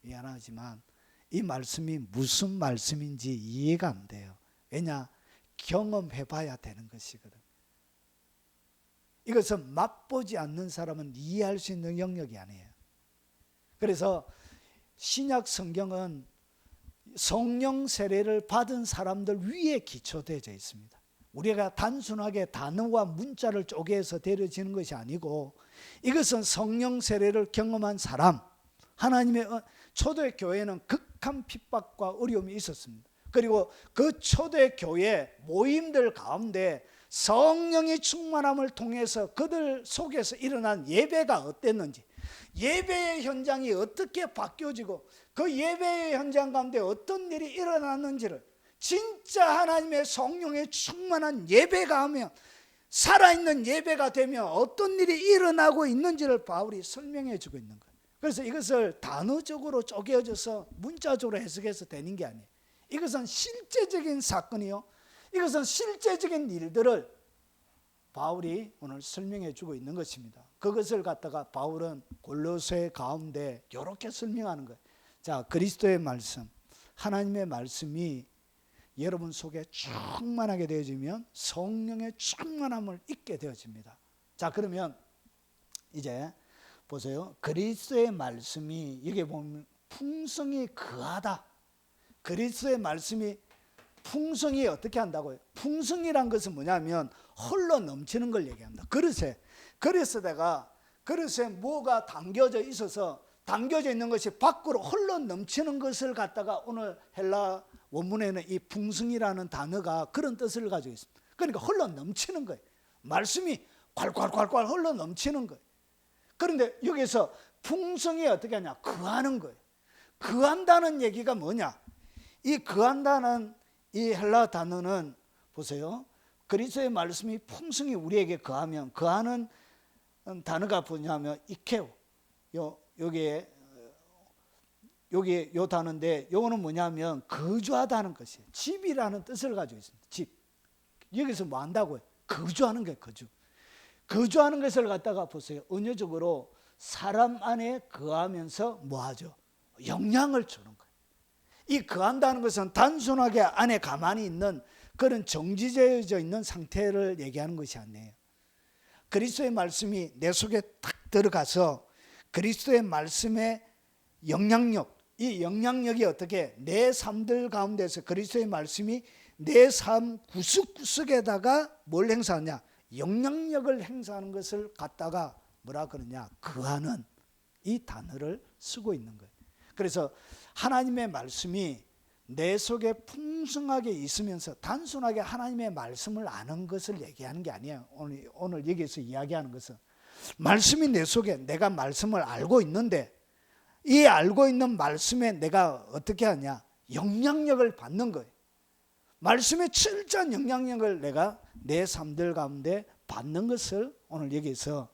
미안하지만 이 말씀이 무슨 말씀인지 이해가 안 돼요. 왜냐? 경험해 봐야 되는 것이거든. 이것은 맛보지 않는 사람은 이해할 수 있는 영역이 아니에요. 그래서 신약 성경은 성령 세례를 받은 사람들 위에 기초되어 있습니다. 우리가 단순하게 단어와 문자를 쪼개서 데려지는 것이 아니고 이것은 성령 세례를 경험한 사람, 하나님의 초대교회는 극한 핍박과 어려움이 있었습니다. 그리고 그 초대교회 모임들 가운데 성령의 충만함을 통해서 그들 속에서 일어난 예배가 어땠는지, 예배의 현장이 어떻게 바뀌어지고 그 예배의 현장 가운데 어떤 일이 일어났는지를 진짜 하나님의 성령의 충만한 예배가 하면, 살아있는 예배가 되면 어떤 일이 일어나고 있는지를 바울이 설명해 주고 있는 거예요. 그래서 이것을 단어적으로 쪼개져서 문자적으로 해석해서 되는 게 아니에요. 이것은 실제적인 사건이요, 이것은 실제적인 일들을 바울이 오늘 설명해 주고 있는 것입니다. 그것을 갖다가 바울은 골로새 가운데 이렇게 설명하는 거예요. 자, 그리스도의 말씀, 하나님의 말씀이 여러분 속에 충만하게 되어지면 성령의 충만함을 잊게 되어집니다. 자, 그러면 이제 보세요. 그리스도의 말씀이 여기 보면 풍성이 거하다. 그리스도의 말씀이 풍성이 어떻게 한다고요? 풍성이란 것은 뭐냐면 흘러 넘치는 걸 얘기합니다. 그릇에다가 그릇에 뭐가 담겨져 있어서 담겨져 있는 것이 밖으로 흘러 넘치는 것을 갖다가 오늘 헬라 원문에는 이 풍성이라는 단어가 그런 뜻을 가지고 있습니다. 그러니까 흘러 넘치는 거예요. 말씀이 콸콸콸콸 흘러 넘치는 거예요. 그런데 여기서 풍성이 어떻게 하냐? 거하는 거예요. 거한다는 얘기가 뭐냐? 이 거한다는 이 헬라 단어는 보세요. 그리스도의 말씀이 풍성히 우리에게 거하면, 거하는 단어가 뭐냐면 이케오. 여기 요 단어인데 요거는 뭐냐면 거주하다는 것이에요. 집이라는 뜻을 가지고 있습니다. 집. 여기서 뭐 한다고요? 거주하는 거예요. 거주하는 것을 갖다가 보세요. 언어적으로 사람 안에 거하면서 뭐 하죠? 영향을 주는 거예요. 이 거한다는 것은 단순하게 안에 가만히 있는 그런 정지되어져 있는 상태를 얘기하는 것이 아니에요. 그리스도의 말씀이 내 속에 딱 들어가서 그리스도의 말씀의 영향력, 이 영향력이 어떻게 내 삶들 가운데서 그리스도의 말씀이 내 삶 구석구석에다가 뭘 행사하냐? 영향력을 행사하는 것을 갖다가 뭐라 그러냐? 거하는 이 단어를 쓰고 있는 거예요. 그래서 하나님의 말씀이 내 속에 풍성하게 있으면서 단순하게 하나님의 말씀을 아는 것을 얘기하는 게 아니에요. 오늘 여기서 이야기하는 것은 말씀이 내 속에, 내가 말씀을 알고 있는데 이 알고 있는 말씀에 내가 어떻게 하냐? 영향력을 받는 거예요. 말씀의 철저한 영향력을 내가 내 삶들 가운데 받는 것을 오늘 여기서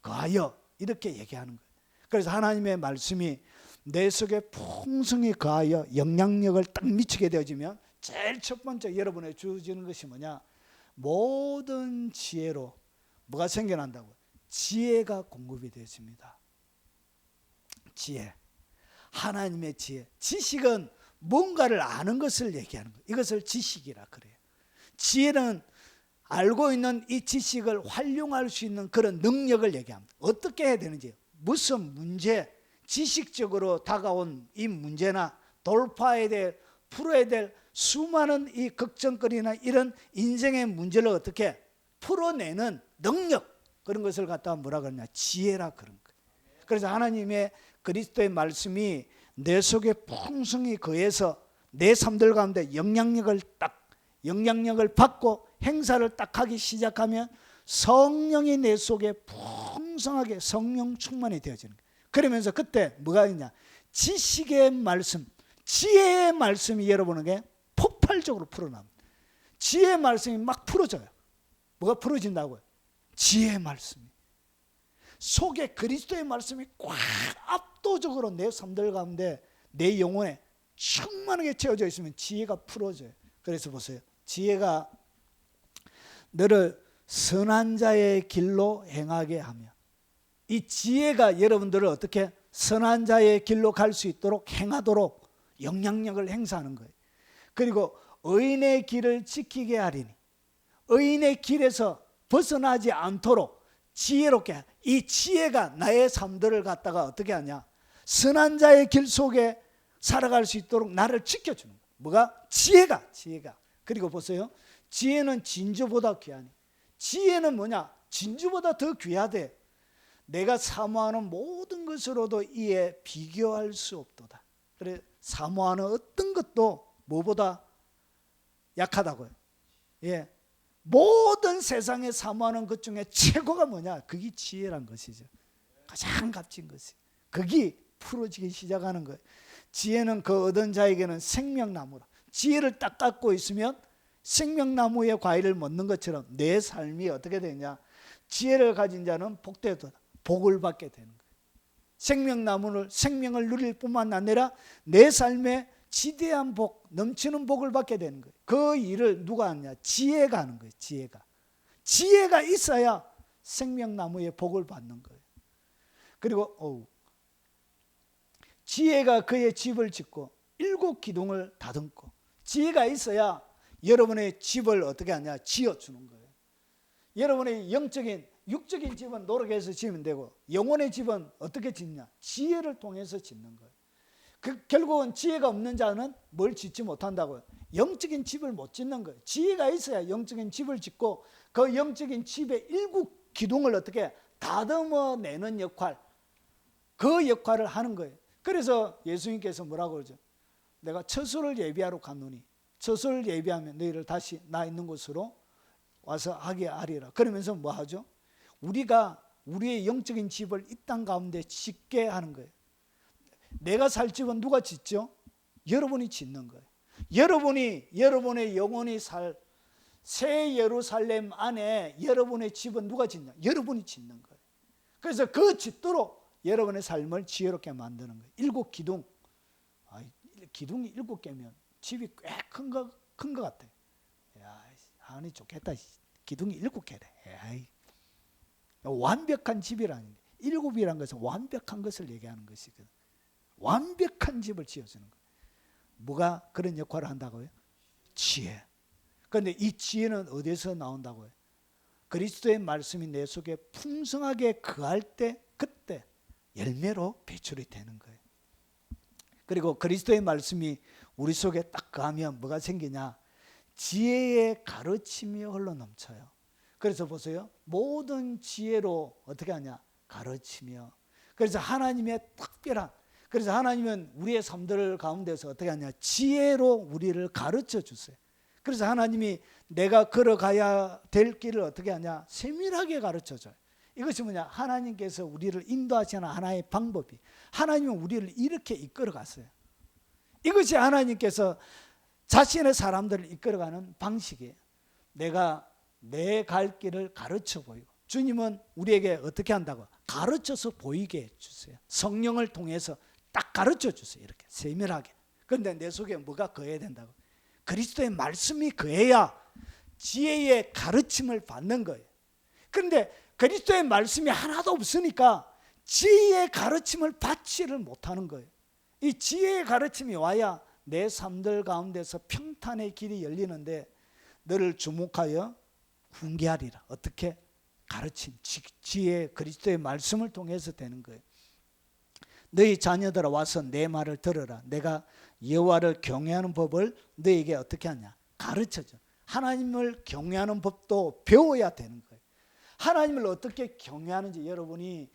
거하여 이렇게 얘기하는 거예요. 그래서 하나님의 말씀이 내 속에 풍성히 거하여 영향력을 딱 미치게 되어지면 제일 첫 번째 여러분에 주어지는 것이 뭐냐? 모든 지혜로 뭐가 생겨난다고? 지혜가 공급이 되어집니다. 지혜, 하나님의 지혜. 지식은 뭔가를 아는 것을 얘기하는 거예요. 이것을 지식이라 그래요. 지혜는 알고 있는 이 지식을 활용할 수 있는 그런 능력을 얘기합니다. 어떻게 해야 되는지, 무슨 문제, 지식적으로 다가온 이 문제나 돌파해야 될, 풀어야 될 수많은 이 걱정거리나 이런 인생의 문제를 어떻게 풀어내는 능력, 그런 것을 갖다가 뭐라 그러냐? 지혜라 그런 거예요. 그래서 하나님의 그리스도의 말씀이 내 속에 풍성히 거해서 내 삶들 가운데 영향력을 받고 행사를 딱 하기 시작하면 성령이 내 속에 풍성하게 성령 충만이 되어지는 거예요. 그러면서 그때 뭐가 있냐? 지식의 말씀, 지혜의 말씀이 여러분에게 폭발적으로 풀어납니다. 지혜의 말씀이 막 풀어져요. 뭐가 풀어진다고요? 지혜의 말씀이. 속에 그리스도의 말씀이 꽉 압도적으로 내 삶들 가운데 내 영혼에 충만하게 채워져 있으면 지혜가 풀어져요. 그래서 보세요. 지혜가 너를 선한 자의 길로 행하게 하며, 이 지혜가 여러분들을 어떻게 선한 자의 길로 갈 수 있도록 행하도록 영향력을 행사하는 거예요. 그리고 의인의 길을 지키게 하리니, 의인의 길에서 벗어나지 않도록 지혜롭게, 이 지혜가 나의 삶들을 갖다가 어떻게 하냐? 선한 자의 길 속에 살아갈 수 있도록 나를 지켜주는 거예요. 뭐가? 지혜가. 그리고 보세요. 지혜는 진주보다 귀하니. 지혜는 뭐냐? 진주보다 더 귀하대. 내가 사모하는 모든 것으로도 이에 비교할 수 없도다. 그래, 사모하는 어떤 것도 뭐보다 약하다고요. 예, 모든 세상에 사모하는 것 중에 최고가 뭐냐? 그게 지혜란 것이죠. 가장 값진 것이. 그게 풀어지기 시작하는 거예요. 지혜는 그 얻은 자에게는 생명나무라. 지혜를 딱 갖고 있으면 생명나무의 과일을 먹는 것처럼 내 삶이 어떻게 되냐? 지혜를 가진 자는 복되도다. 복을 받게 되는 거예요. 생명나무를, 생명을 누릴 뿐만 아니라 내 삶에 지대한 복, 넘치는 복을 받게 되는 거예요. 그 일을 누가 하느냐? 지혜가 하는 거예요. 지혜가 있어야 생명나무의 복을 받는 거예요. 그리고 지혜가 그의 집을 짓고 7 기둥을 다듬고, 지혜가 있어야 여러분의 집을 어떻게 하냐? 지어주는 거예요. 여러분의 영적인, 육적인 집은 노력해서 지으면 되고, 영혼의 집은 어떻게 짓냐? 지혜를 통해서 짓는 거예요. 결국은 지혜가 없는 자는 뭘 짓지 못한다고요? 영적인 집을 못 짓는 거예요. 지혜가 있어야 영적인 집을 짓고, 그 영적인 집의 7 기둥을 어떻게 다듬어내는 역할, 그 역할을 하는 거예요. 그래서 예수님께서 뭐라고 그러죠? 내가 처소를 예비하러 갔노니, 처소를 예비하면 너희를 다시 나 있는 곳으로 와서 하게 하리라. 그러면서 뭐 하죠? 우리가 우리의 영적인 집을 이 땅 가운데 짓게 하는 거예요. 내가 살 집은 누가 짓죠? 여러분이 짓는 거예요. 여러분의 영혼이 살 새 예루살렘 안에 여러분의 집은 누가 짓냐? 여러분이 짓는 거예요. 그래서 그 짓도록 여러분의 삶을 지혜롭게 만드는 거예요. 7 기둥. 기둥이 7개면 집이 꽤 큰 거 같아. 야, 하니 좋겠다. 기둥이 7개래. 완벽한 집이라는 게, 7이라는 것은 완벽한 것을 얘기하는 것이거든. 완벽한 집을 지어주는 거예요. 뭐가 그런 역할을 한다고요? 지혜. 그런데 이 지혜는 어디서 나온다고요? 그리스도의 말씀이 내 속에 풍성하게 거할 때, 그때 열매로 배출이 되는 거예요. 그리고 그리스도의 말씀이 우리 속에 딱 거하면 뭐가 생기냐? 지혜의 가르침이 흘러넘쳐요. 그래서 보세요. 모든 지혜로 어떻게 하냐? 가르치며. 그래서 하나님의 특별한, 그래서 하나님은 우리의 삶들 가운데서 어떻게 하냐? 지혜로 우리를 가르쳐 주세요. 그래서 하나님이 내가 걸어가야 될 길을 어떻게 하냐? 세밀하게 가르쳐 줘요. 이것이 뭐냐? 하나님께서 우리를 인도하시는 하나의 방법이, 하나님은 우리를 이렇게 이끌어 갔어요. 이것이 하나님께서 자신의 사람들을 이끌어가는 방식이에요. 내가 내 갈 길을 가르쳐 보이고, 주님은 우리에게 어떻게 한다고? 가르쳐서 보이게 해주세요. 성령을 통해서 딱 가르쳐 주세요. 이렇게 세밀하게. 그런데 내 속에 뭐가 거해야 된다고? 그리스도의 말씀이 거해야 지혜의 가르침을 받는 거예요. 그런데 그리스도의 말씀이 하나도 없으니까 지혜의 가르침을 받지를 못하는 거예요. 이 지혜의 가르침이 와야 내 삶들 가운데서 평탄의 길이 열리는데, 너를 주목하여 훈계하리라. 어떻게? 가르침, 지혜, 그리스도의 말씀을 통해서 되는 거예요. 너희 자녀들아 와서 내 말을 들으라. 내가 여호와를 경외하는 법을 너에게 어떻게 하냐? 가르쳐줘. 하나님을 경외하는 법도 배워야 되는 거예요. 하나님을 어떻게 경외하는지 여러분이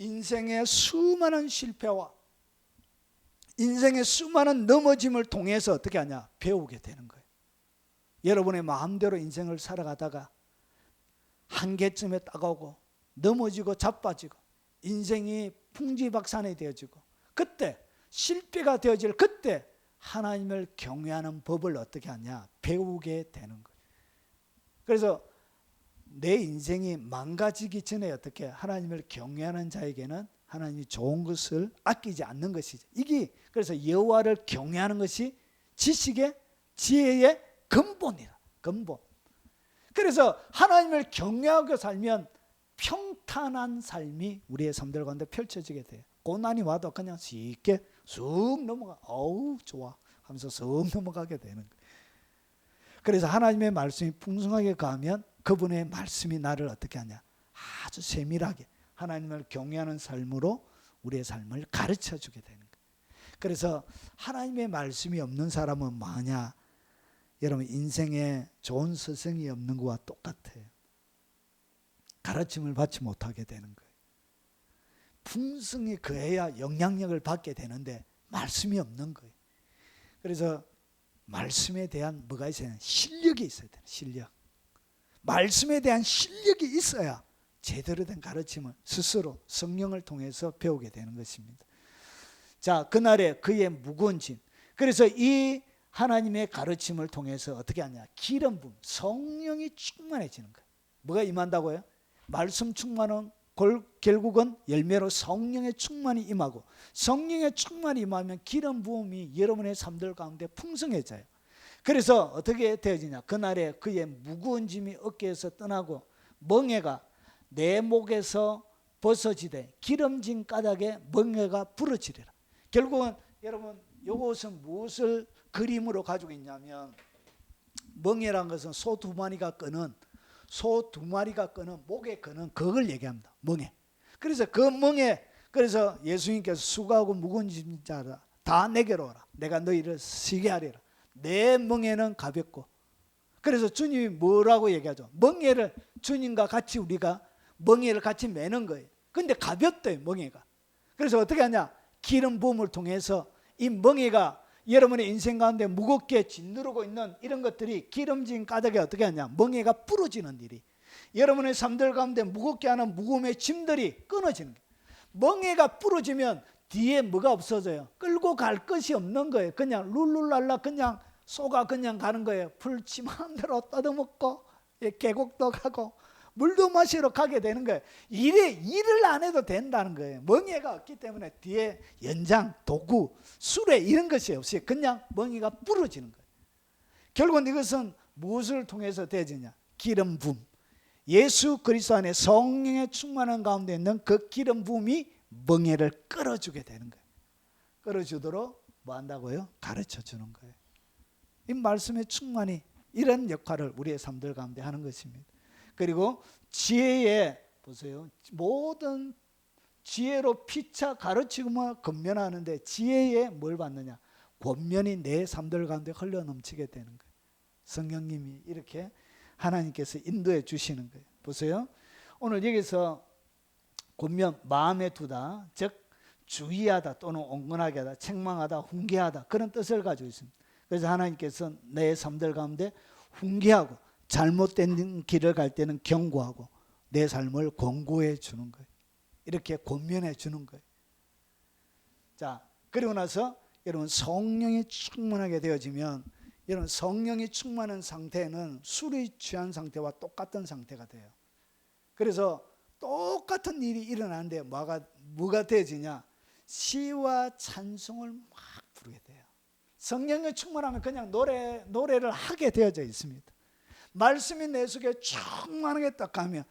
인생의 수많은 실패와 인생의 수많은 넘어짐을 통해서 어떻게 하냐? 배우게 되는 거예요. 여러분의 마음대로 인생을 살아가다가 한계점에 따가고 넘어지고 자빠지고 인생이 풍지박산이 되어지고 그때 실패가 되어질 그때 하나님을 경외하는 법을 어떻게 하냐? 배우게 되는 거예요. 그래서 내 인생이 망가지기 전에 어떻게 하나님을 경외하는 자에게는 하나님이 좋은 것을 아끼지 않는 것이죠. 이게 그래서 여호와를 경외하는 것이 지식의 지혜의 근본이다. 근본. 그래서 하나님을 경외하고 살면 평탄한 삶이 우리의 삶들 가운데 펼쳐지게 돼요. 고난이 와도 그냥 쉽게 쑥 넘어가. 어우 좋아 하면서 쑥 넘어가게 되는 거예요. 그래서 하나님의 말씀이 풍성하게 가면 그분의 말씀이 나를 어떻게 하냐? 아주 세밀하게 하나님을 경외하는 삶으로 우리의 삶을 가르쳐 주게 되는 거예요. 그래서 하나님의 말씀이 없는 사람은 뭐하냐? 여러분 인생에 좋은 스승이 없는 것과 똑같아요. 가르침을 받지 못하게 되는 거예요. 풍성이 그해야 영향력을 받게 되는데 말씀이 없는 거예요. 그래서 말씀에 대한 뭐가 있어야? 실력이 있어야 돼요. 실력. 말씀에 대한 실력이 있어야 제대로 된 가르침을 스스로 성령을 통해서 배우게 되는 것입니다. 자, 그날에 그의 무거운 짐. 그래서 이 하나님의 가르침을 통해서 어떻게 하냐? 기름 부음, 성령이 충만해지는 거예요. 뭐가 임한다고요? 말씀 충만은 결국은 열매로 성령의 충만이 임하고 성령의 충만이 임하면 기름 부음이 여러분의 삶들 가운데 풍성해져요. 그래서 어떻게 되어지냐? 그날에 그의 무거운 짐이 어깨에서 떠나고 멍에가 내 목에서 벗어지되 기름진 까닭에 멍에가 부러지리라. 결국은 여러분 이것은 무엇을 그림으로 가지고 있냐면 멍에란 것은 소 두 마리가 끄는 목에 끄는 그걸 얘기합니다. 멍에. 그래서 그 멍에 그래서 예수님께서 수고하고 무거운 짐진 자라 다 내게로 오라. 내가 너희를 쉬게 하리라. 내 멍에는 가볍고. 그래서 주님이 뭐라고 얘기하죠? 멍에를 주님과 같이 우리가 멍에를 같이 매는 거예요. 근데 가볍대요, 멍에가. 그래서 어떻게 하냐? 기름 부음을 통해서 이 멍에가 여러분의 인생 가운데 무겁게 짓누르고 있는 이런 것들이 기름진 까닭에 어떻게 하냐? 멍에가 부러지는 일이 여러분의 삶들 가운데 무겁게 하는 무거움의 짐들이 끊어지는 거예요. 멍에가 부러지면 뒤에 뭐가 없어져요? 끌고 갈 것이 없는 거예요. 그냥 룰룰랄라 그냥 쏘가 그냥 가는 거예요. 풀치 마음대로 떠들먹고 계곡도 가고 물도 마시러 가게 되는 거예요. 일을 안 해도 된다는 거예요. 멍에가 없기 때문에 뒤에 연장, 도구, 수레 이런 것이 없이 그냥 멍에가 부러지는 거예요. 결국은 이것은 무엇을 통해서 되어지냐? 기름 부음. 예수 그리스도 안에 성령의 충만한 가운데 있는 그 기름 부음이 멍에를 끌어주게 되는 거예요. 끌어주도록 뭐 한다고요? 가르쳐 주는 거예요. 이 말씀의 충만이 이런 역할을 우리의 삶들 가운데 하는 것입니다. 그리고 지혜에 보세요. 모든 지혜로 피차 가르치고만 권면하는데 지혜에 뭘 받느냐? 권면이 내 삶들 가운데 흘러넘치게 되는 거예요. 성령님이 이렇게 하나님께서 인도해 주시는 거예요. 보세요. 오늘 여기서 권면 마음에 두다, 즉 주의하다 또는 온건하게 하다, 책망하다, 훈계하다 그런 뜻을 가지고 있습니다. 그래서 하나님께서 내 삶들 가운데 훈계하고 잘못된 길을 갈 때는 경고하고 내 삶을 권고해 주는 거예요. 이렇게 권면해 주는 거예요. 자, 그리고 나서 여러분 성령이 충만하게 되어지면 여러분 성령이 충만한 상태는 술이 취한 상태와 똑같은 상태가 돼요. 그래서 똑같은 일이 일어나는데 뭐가 되어지냐? 시와 찬송을 막 부르게 돼요. 성령이 충만하면 그냥 노래를 하게 되어져 있습니다. 말씀이 내 속에 충만하게 딱 가면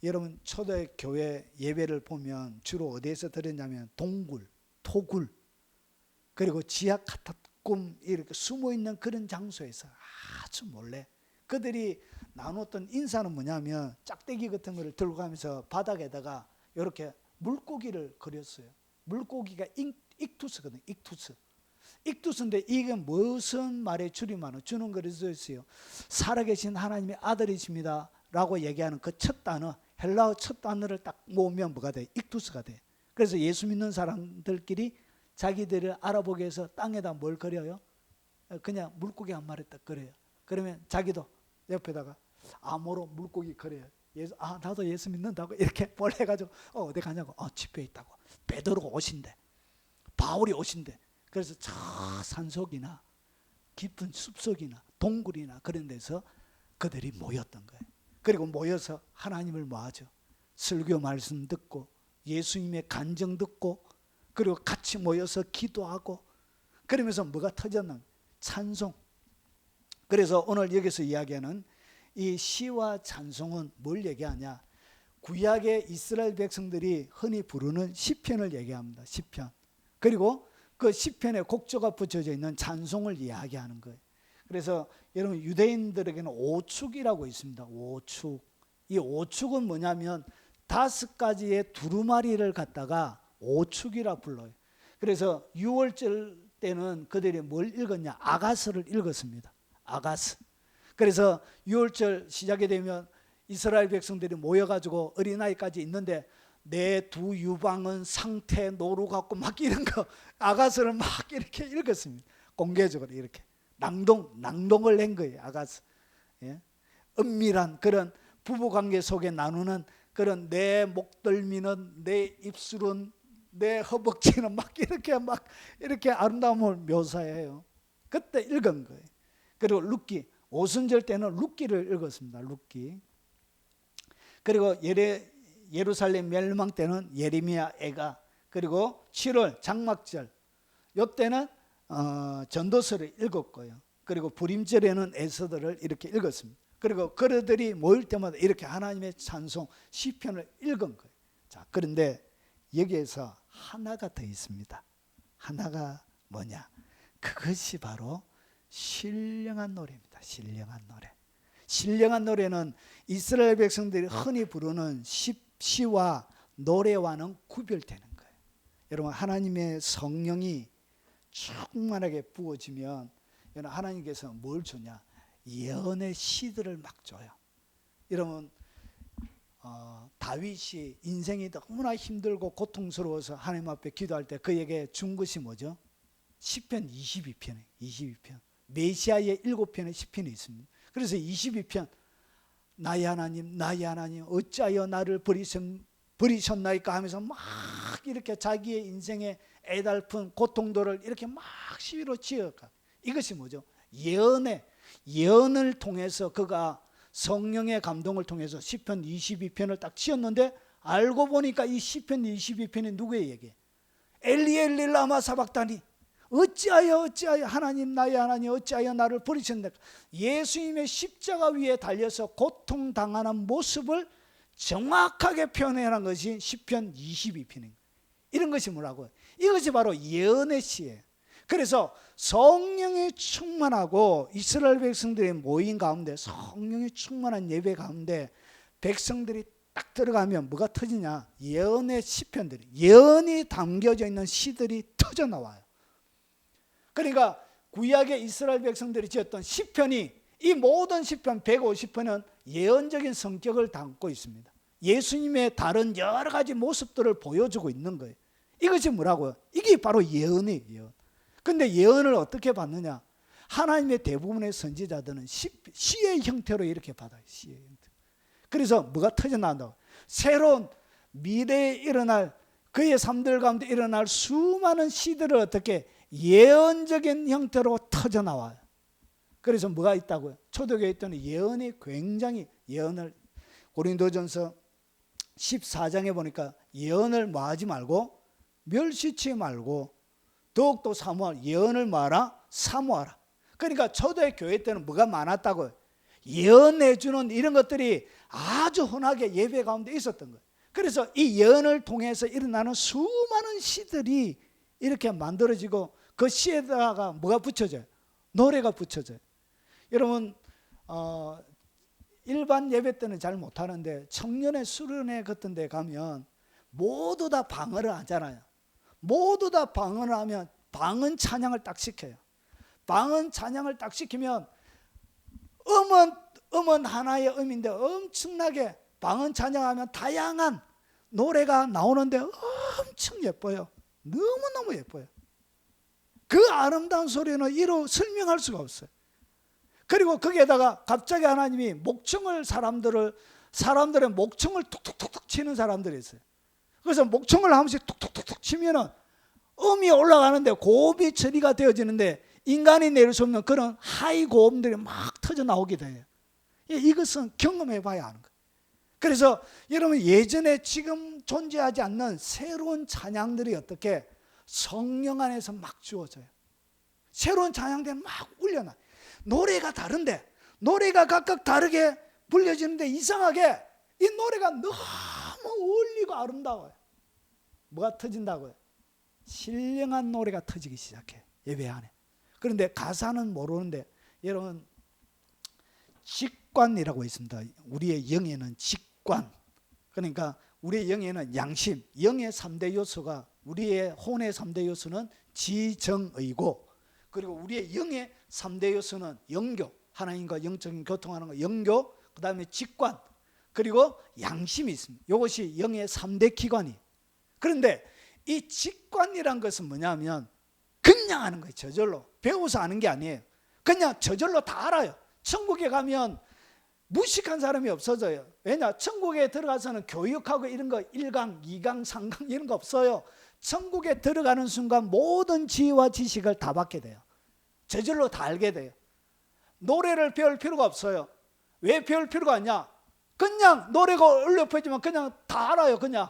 여러분 초대교회 예배를 보면 주로 어디에서 드렸냐면 동굴, 토굴 그리고 지하 카타콤 이렇게 숨어있는 그런 장소에서 아주 몰래 그들이 나눴던 인사는 뭐냐면 짝대기 같은 거를 들고 가면서 바닥에다가 이렇게 물고기를 그렸어요. 물고기가 익투스거든요. 익투스인데 이게 무슨 말의 줄임말로 주는 그리스도 있어요. 살아계신 하나님의 아들이십니다 라고 얘기하는 그 첫 단어 헬라어 첫 단어를 딱 모으면 뭐가 돼? 익투스가 돼. 그래서 예수 믿는 사람들끼리 자기들을 알아보기 위해서 땅에다 뭘 그려요? 그냥 물고기 한 마리 딱 그려요. 그러면 자기도 옆에다가 암호로 물고기 그려요. 나도 예수 믿는다고 이렇게 뭘 해가지고 어디 가냐고 집에 있다고. 베드로가 오신대, 바울이 오신대. 그래서 저 산속이나 깊은 숲속이나 동굴이나 그런 데서 그들이 모였던 거예요. 그리고 모여서 하나님을 뭐하죠? 설교 말씀 듣고 예수님의 간증 듣고 그리고 같이 모여서 기도하고 그러면서 뭐가 터졌나? 찬송. 그래서 오늘 여기서 이야기하는 이 시와 찬송은 뭘 얘기하냐? 구약의 이스라엘 백성들이 흔히 부르는 시편을 얘기합니다. 시편. 그리고 그 시편에 곡조가 붙여져 있는 찬송을 이야기하는 거예요. 그래서 여러분 유대인들에게는 오축이라고 있습니다. 오축. 이 오축은 뭐냐면 5가지의 두루마리를 갖다가 오축이라 불러요. 그래서 6월절 때는 그들이 뭘 읽었냐? 아가스를 읽었습니다. 아가스. 그래서 6월절 시작이 되면 이스라엘 백성들이 모여가지고 어린아이까지 있는데 내 두 유방은 상태 노루 같고 막 이런 거 아가스를 막 이렇게 읽었습니다. 공개적으로 이렇게 낭동을 낸 거예요. 아가스. 예? 은밀한 그런 부부관계 속에 나누는 그런 내 목덜미는 내 입술은 내 허벅지는 막 이렇게 아름다움을 묘사해요. 그때 읽은 거예요. 그리고 룻기 오순절 때는 룻기를 읽었습니다. 룻기. 그리고 예루살렘 멸망 때는 예레미야 애가. 그리고 7월 장막절 이때는 전도서를 읽었고요. 그리고 부림절에는 에스더를 이렇게 읽었습니다. 그리고 그들이 모일 때마다 이렇게 하나님의 찬송 시편을 읽은 거예요. 자, 그런데 여기에서 하나가 더 있습니다. 하나가 뭐냐? 그것이 바로 신령한 노래입니다. 신령한 노래. 신령한 노래는 이스라엘 백성들이 흔히 부르는 시와 노래와는 구별되는 거예요. 여러분 하나님의 성령이 충만하게 부어지면 여러분 하나님께서 뭘 주냐? 예언의 시들을 막 줘요. 여러분 다윗이 인생이 너무나 힘들고 고통스러워서 하나님 앞에 기도할 때 그에게 준 것이 뭐죠? 시편 22편이에요. 22편. 메시아의 7편의 시편이 있습니다. 그래서 22편 나의 하나님 어찌하여 나를 버리셨나이까 하면서 막 이렇게 자기의 인생의 애달픈 고통도를 이렇게 막 시위로 지어가. 이것이 뭐죠? 예언을 통해서 그가 성령의 감동을 통해서 시편 22편을 딱 지었는데 알고 보니까 이 시편 22편이 누구의 얘기예요? 엘리 라마 사박다니 어찌하여 하나님 나의 하나님 어찌하여 나를 버리셨나이까. 예수님의 십자가 위에 달려서 고통당하는 모습을 정확하게 표현하는 것이 시편 22편입니다. 이런 것이 뭐라고요? 이것이 바로 예언의 시예요. 그래서 성령이 충만하고 이스라엘 백성들이 모인 가운데 성령이 충만한 예배 가운데 백성들이 딱 들어가면 뭐가 터지냐? 예언의 시편들이, 예언이 담겨져 있는 시들이 터져 나와요. 그러니까 구약의 이스라엘 백성들이 지었던 시편이 이 모든 시편 150편은 예언적인 성격을 담고 있습니다. 예수님의 다른 여러 가지 모습들을 보여주고 있는 거예요. 이것이 뭐라고요? 이게 바로 예언이에요. 예언. 근데 예언을 어떻게 받느냐? 하나님의 대부분의 선지자들은 시의 형태로 이렇게 받아요. 시의 형태. 그래서 뭐가 터져나온다고? 새로운 미래에 일어날 그의 삶들 가운데 일어날 수많은 시들을 어떻게 예언적인 형태로 터져나와요. 그래서 뭐가 있다고요? 초대교회에 있던 예언이 굉장히 예언을 고린도전서 14장에 보니까 예언을 뭐하지 말고 멸시치 말고 더욱더 사모하라. 예언을 뭐하라? 사모하라. 그러니까 초대교회 때는 뭐가 많았다고요? 예언해주는 이런 것들이 아주 흔하게 예배 가운데 있었던 거예요. 그래서 이 예언을 통해서 일어나는 수많은 시들이 이렇게 만들어지고 그 시에다가 뭐가 붙여져요? 노래가 붙여져요. 여러분 일반 예배 때는 잘 못하는데 청년의 수련회 같은 데 가면 모두 다 방언을 하잖아요. 모두 다 방언을 하면 방언 찬양을 딱 시켜요. 방언 찬양을 딱 시키면 음은 하나의 음인데 엄청나게 방언 찬양하면 다양한 노래가 나오는데 엄청 예뻐요. 너무너무 예뻐요. 그 아름다운 소리는 이루 설명할 수가 없어요. 그리고 거기에다가 갑자기 하나님이 목청을 사람들의 목청을 툭툭툭툭 치는 사람들이 있어요. 그래서 목청을 한 번씩 툭툭툭툭 치면은 음이 올라가는데 고음이 처리가 되어지는데 인간이 낼 수 없는 그런 하이 고음들이 막 터져 나오게 돼요. 이것은 경험해 봐야 하는 거예요. 그래서 여러분 예전에 지금 존재하지 않는 새로운 찬양들이 어떻게 성령 안에서 막 주어져요. 새로운 찬양들이 막 울려나. 노래가 다른데 노래가 각각 다르게 불려지는데 이상하게 이 노래가 너무 어울리고 아름다워요. 뭐가 터진다고요? 신령한 노래가 터지기 시작해요. 예배 안에. 그런데 가사는 모르는데 여러분 직관이라고 있습니다. 우리의 영에는 직관. 그러니까 우리의 영에는 양심, 영의 3대 요소가 우리의 혼의 3대 요소는 지정의고 그리고 우리의 영의 3대 요소는 영교, 하나님과 영적인 교통하는 거 영교, 그 다음에 직관, 그리고 양심이 있습니다. 이것이 영의 3대 기관이. 그런데 이 직관이란 것은 뭐냐면 그냥 하는 거예요. 저절로. 배워서 아는 게 아니에요. 그냥 저절로 다 알아요. 천국에 가면 무식한 사람이 없어져요. 왜냐? 천국에 들어가서는 교육하고 이런 거 1강, 2강, 3강 이런 거 없어요. 천국에 들어가는 순간 모든 지혜와 지식을 다 받게 돼요. 저절로 다 알게 돼요. 노래를 배울 필요가 없어요. 왜 배울 필요가 없냐? 그냥 노래가 얼룩해지면 그냥 다 알아요. 그냥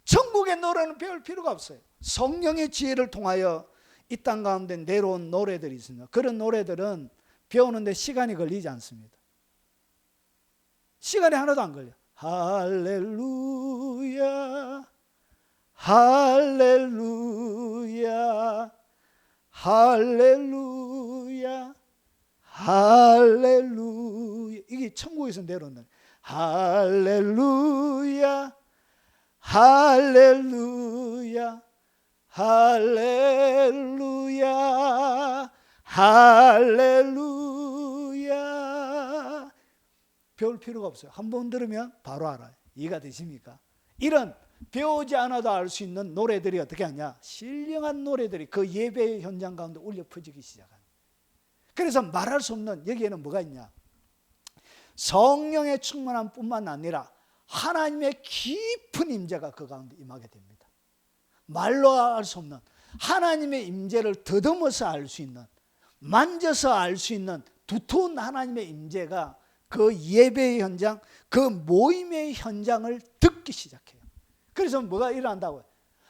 천국의 노래는 배울 필요가 없어요. 성령의 지혜를 통하여 이 땅 가운데 내려온 노래들이 있습니다. 그런 노래들은 배우는데 시간이 걸리지 않습니다. 시간이 하나도 안 걸려. 할렐루야 할렐루야 할렐루야 할렐루야. 이게 천국에서 내려온 노래. 할렐루야 할렐루야 할렐루야 할렐루야. 배울 필요가 없어요. 한 번 들으면 바로 알아요. 이해가 되십니까? 이런 배우지 않아도 알 수 있는 노래들이 어떻게 하냐? 신령한 노래들이 그 예배 현장 가운데 울려 퍼지기 시작합니다. 그래서 말할 수 없는 여기에는 뭐가 있냐? 성령의 충만함 뿐만 아니라 하나님의 깊은 임재가 그 가운데 임하게 됩니다. 말로 알 수 없는 하나님의 임재를 더듬어서 알 수 있는, 만져서 알 수 있는 두터운 하나님의 임재가 그 예배의 현장, 그 모임의 현장을 듣기 시작해요. 그래서 뭐가 일어난다고요?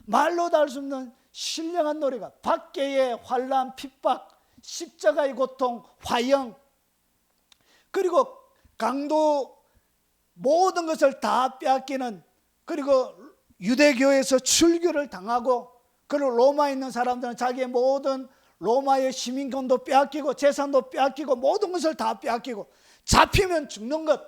말로도 알 수 없는 신령한 노래가 밖에의 환난, 핍박, 십자가의 고통, 화형, 그리고 강도 모든 것을 다 빼앗기는, 그리고 유대교에서 출교를 당하고, 그리고 로마에 있는 사람들은 자기의 모든 로마의 시민권도 빼앗기고 재산도 빼앗기고 모든 것을 다 빼앗기고 잡히면 죽는 것,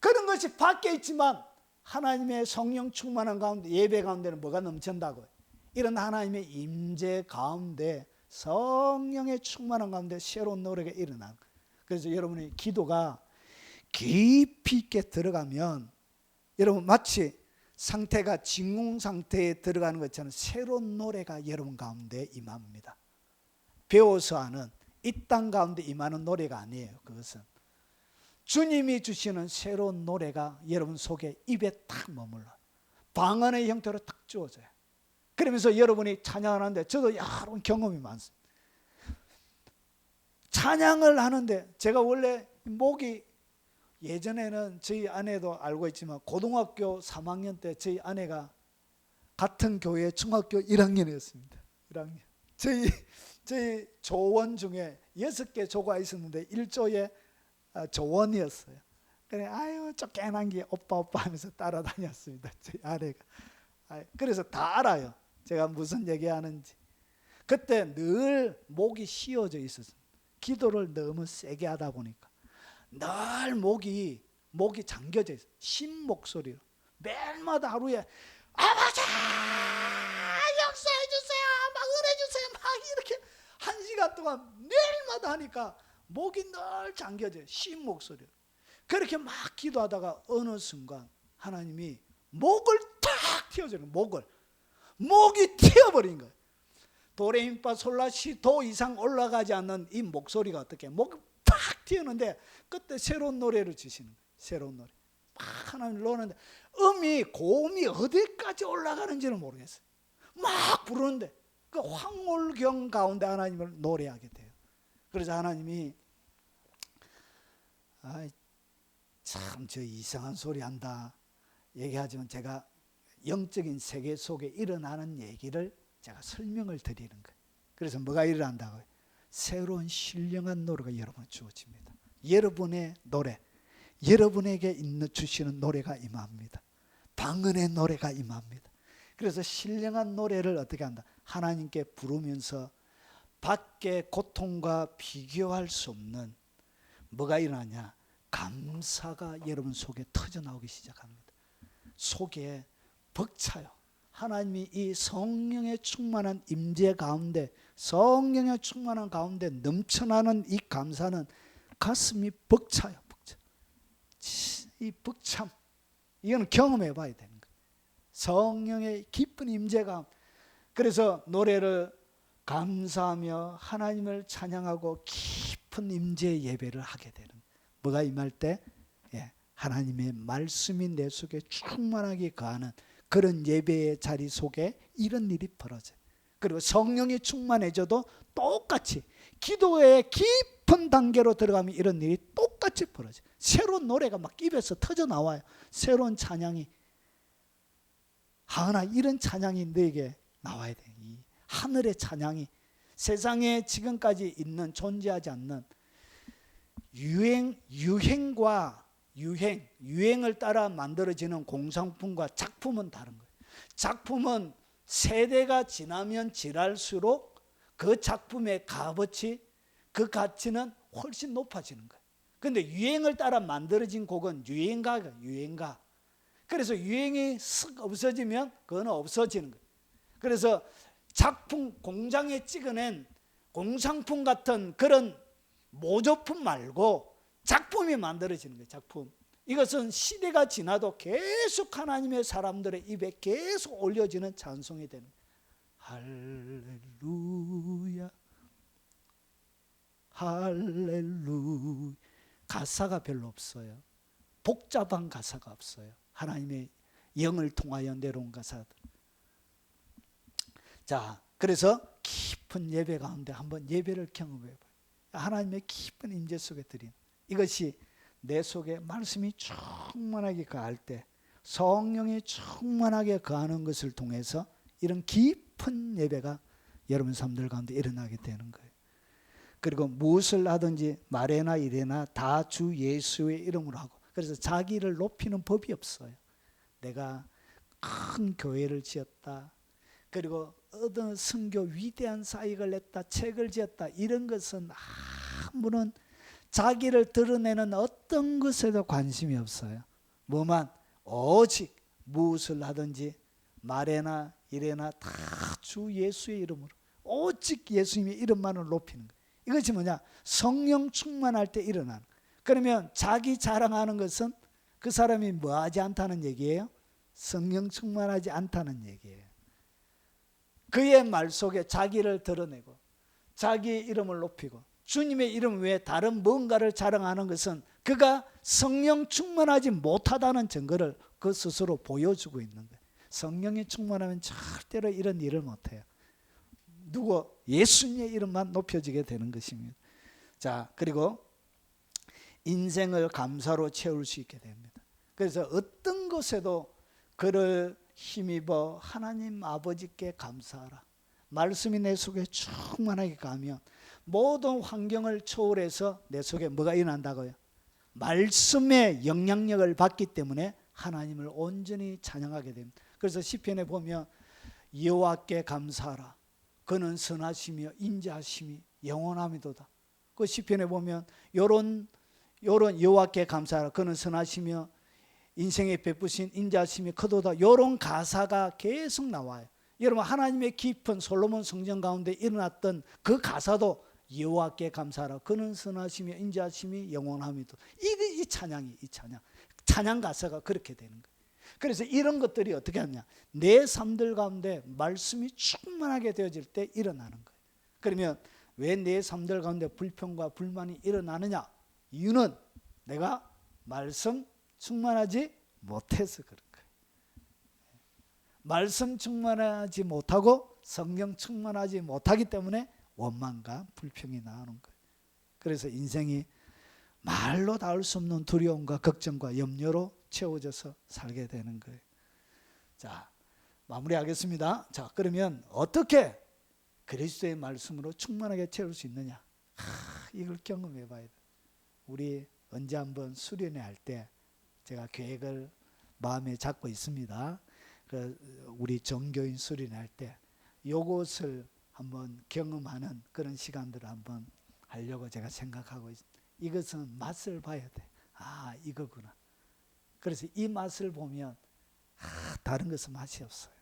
그런 것이 밖에 있지만 하나님의 성령 충만한 가운데, 예배 가운데는 뭐가 넘친다고요? 이런 하나님의 임재 가운데, 성령의 충만한 가운데 새로운 노래가 일어나는 거예요. 그래서 여러분의 기도가 깊이 있게 들어가면 여러분 마치 상태가 진공 상태에 들어가는 것처럼 새로운 노래가 여러분 가운데 임합니다. 배워서 하는 이 땅 가운데 임하는 노래가 아니에요. 그것은 주님이 주시는 새로운 노래가 여러분 속에 입에 탁 머물러 방언의 형태로 탁 주어져요. 그러면서 여러분이 찬양을 하는데, 저도 여러 경험이 많습니다. 찬양을 하는데 제가 원래 목이, 예전에는 저희 아내도 알고 있지만 고등학교 3학년 때 저희 아내가 같은 교회 중학교 1학년이었습니다. 1학년. 저희 조원 중에 6개 조가 있었는데 1조에 조원이었어요. 그래, 아유 쫓겨난 게 오빠 하면서 따라다녔습니다. 저희 아내가. 그래서 다 알아요. 제가 무슨 얘기하는지. 그때 늘 목이 씌어져 있었습니다. 기도를 너무 세게 하다 보니까 늘 목이 잠겨져 있어요. 신 목소리로 매일마다 하루에 아버지 역사해 주세요, 막 은혜 주세요, 막 이렇게 1시간 동안 매일마다 하니까 목이 늘 잠겨져요. 신 목소리로. 그렇게 막 기도하다가 어느 순간 하나님이 목을 탁 틔워주는, 목이 튀어버린 거예요. 도레미파 솔라시 도 이상 올라가지 않는 이 목소리가 어떻게 목이 팍 튀었는데 그때 새로운 노래를 주시는 거예요. 새로운 노래 막 하나님 넣었는데 고음이 어디까지 올라가는지를 모르겠어요. 막 부르는데 그 황홀경 가운데 하나님을 노래하게 돼요. 그래서 하나님이 참 저 이상한 소리 한다 얘기하지만 제가 영적인 세계 속에 일어나는 얘기를 제가 설명을 드리는 거예요. 그래서 뭐가 일어난다고요? 새로운 신령한 노래가 여러분에 주어집니다. 여러분의 노래, 여러분에게 주시는 노래가 임합니다. 방언의 노래가 임합니다. 그래서 신령한 노래를 어떻게 한다? 하나님께 부르면서 밖의 고통과 비교할 수 없는 뭐가 일어나냐? 감사가 여러분 속에 터져나오기 시작합니다. 속에 벅차요. 하나님이 이 성령의 충만한 임재 가운데, 성령의 충만한 가운데 넘쳐나는 이 감사는 가슴이 벅차요. 벅차. 이 벅참, 이거는 경험해 봐야 되는 거예요. 성령의 깊은 임재감. 그래서 노래를 감사하며 하나님을 찬양하고 깊은 임재 예배를 하게 되는 거예요. 뭐가 임할 때? 하나님의 말씀이 내 속에 충만하게 거하는 그런 예배의 자리 속에 이런 일이 벌어져요. 그리고 성령이 충만해져도 똑같이 기도의 깊은 단계로 들어가면 이런 일이 똑같이 벌어져요. 새로운 노래가 막 입에서 터져 나와요. 새로운 찬양이. 하나 이런 찬양이 너에게 나와야 돼. 이 하늘의 찬양이 세상에 지금까지 있는 존재하지 않는 유행을 따라 만들어지는 공산품과 작품은 다른 거예요. 작품은 세대가 지나면 지날수록 그 작품의 값어치, 그 가치는 훨씬 높아지는 거예요. 그런데 유행을 따라 만들어진 곡은 유행가. 그래서 유행이 쓱 없어지면 그거는 없어지는 거예요. 그래서 작품, 공장에 찍어낸 공산품 같은 그런 모조품 말고 작품이 만들어지는 거예요. 작품. 이것은 시대가 지나도 계속 하나님의 사람들의 입에 계속 올려지는 찬송이 되는 거예요. 할렐루야, 할렐루야. 가사가 별로 없어요. 복잡한 가사가 없어요. 하나님의 영을 통하여 내려온 가사들. 자, 그래서 깊은 예배 가운데 한번 예배를 경험해 봐요. 하나님의 깊은 임재 속에 드린 이것이 내 속에 말씀이 충만하게 거할 때, 성령이 충만하게 거하는 것을 통해서 이런 깊은 예배가 여러분 삶들 가운데 일어나게 되는 거예요. 그리고 무엇을 하든지 말에나 이래나 다 주 예수의 이름으로 하고, 그래서 자기를 높이는 법이 없어요. 내가 큰 교회를 지었다, 그리고 어떤 선교 위대한 사역을 했다, 책을 지었다, 이런 것은 아무런 자기를 드러내는 어떤 것에도 관심이 없어요. 뭐만 오직 무엇을 하든지 말에나 이래나 다 주 예수의 이름으로, 오직 예수님의 이름만을 높이는 거예요. 이것이 뭐냐? 성령 충만할 때 일어나는. 그러면 자기 자랑하는 것은 그 사람이 뭐하지 않다는 얘기예요? 성령 충만하지 않다는 얘기예요. 그의 말 속에 자기를 드러내고 자기의 이름을 높이고 주님의 이름 외에 다른 뭔가를 자랑하는 것은 그가 성령 충만하지 못하다는 증거를 그 스스로 보여주고 있는 거예요. 성령이 충만하면 절대로 이런 일을 못해요. 누구? 예수님의 이름만 높여지게 되는 것입니다. 자, 그리고 인생을 감사로 채울 수 있게 됩니다. 그래서 어떤 것에도 그를 힘입어 하나님 아버지께 감사하라. 말씀이 내 속에 충만하게 가면 모든 환경을 초월해서 내 속에 뭐가 일어난다고요? 말씀의 영향력을 받기 때문에 하나님을 온전히 찬양하게 됩니다. 그래서 시편에 보면 여호와께 감사하라. 그는 선하시며 인자하심이 영원함이도다. 그 시편에 보면 요런 여호와께 감사하라. 그는 선하시며 인생에 베푸신 인자하심이 크도다. 요런 가사가 계속 나와요. 여러분, 하나님의 깊은 솔로몬 성전 가운데 일어났던 그 가사도 여호와께 감사하라. 그는 선하시며 인자하심이 영원함이도다. 이 찬양이, 이 찬양 가사가 그렇게 되는 거예요. 그래서 이런 것들이 어떻게 하냐, 내 삶들 가운데 말씀이 충만하게 되어질 때 일어나는 거예요. 그러면 왜 내 삶들 가운데 불평과 불만이 일어나느냐? 이유는 내가 말씀 충만하지 못해서 그런 거예요. 말씀 충만하지 못하고 성령 충만하지 못하기 때문에 원망과 불평이 나오는 거예요. 그래서 인생이 말로 닿을 수 없는 두려움과 걱정과 염려로 채워져서 살게 되는 거예요. 자, 마무리하겠습니다. 자, 그러면 어떻게 그리스도의 말씀으로 충만하게 채울 수 있느냐? 이걸 경험해 봐야 돼. 우리 언제 한번 수련회 할 때 제가 계획을 마음에 잡고 있습니다. 우리 정교인 수련회 할 때 요것을 한번 경험하는 그런 시간들을 한번 하려고 제가 생각하고 있습니다. 이것은 맛을 봐야 돼. 아, 이거구나. 그래서 이 맛을 보면 다른 것은 맛이 없어요.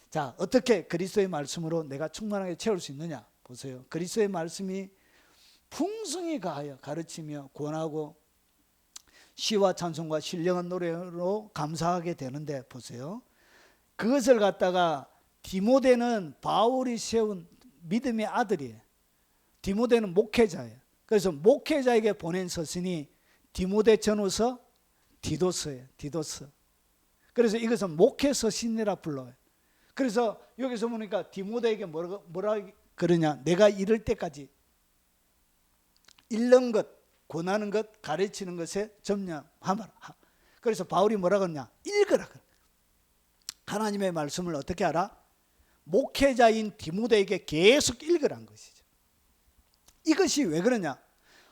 자, 어떻게 그리스도의 말씀으로 내가 충만하게 채울 수 있느냐? 보세요. 그리스도의 말씀이 풍성히 가하여 가르치며 권하고 시와 찬송과 신령한 노래로 감사하게 되는데, 보세요. 그것을 갖다가 디모데는 바울이 세운 믿음의 아들이에요. 디모데는 목회자예요. 그래서 목회자에게 보낸 서신이 디모데 전후서, 디도서예요. 디도서. 그래서 이것은 목회 서신이라 불러요. 그래서 여기서 보니까 디모데에게 뭐라 그러냐? 내가 이럴 때까지 읽는 것, 권하는 것, 가르치는 것에 점령하라. 그래서 바울이 뭐라 그러냐? 읽으라. 하나님의 말씀을 어떻게 하라? 목회자인 디모데에게 계속 읽으라는 것이죠. 이것이 왜 그러냐?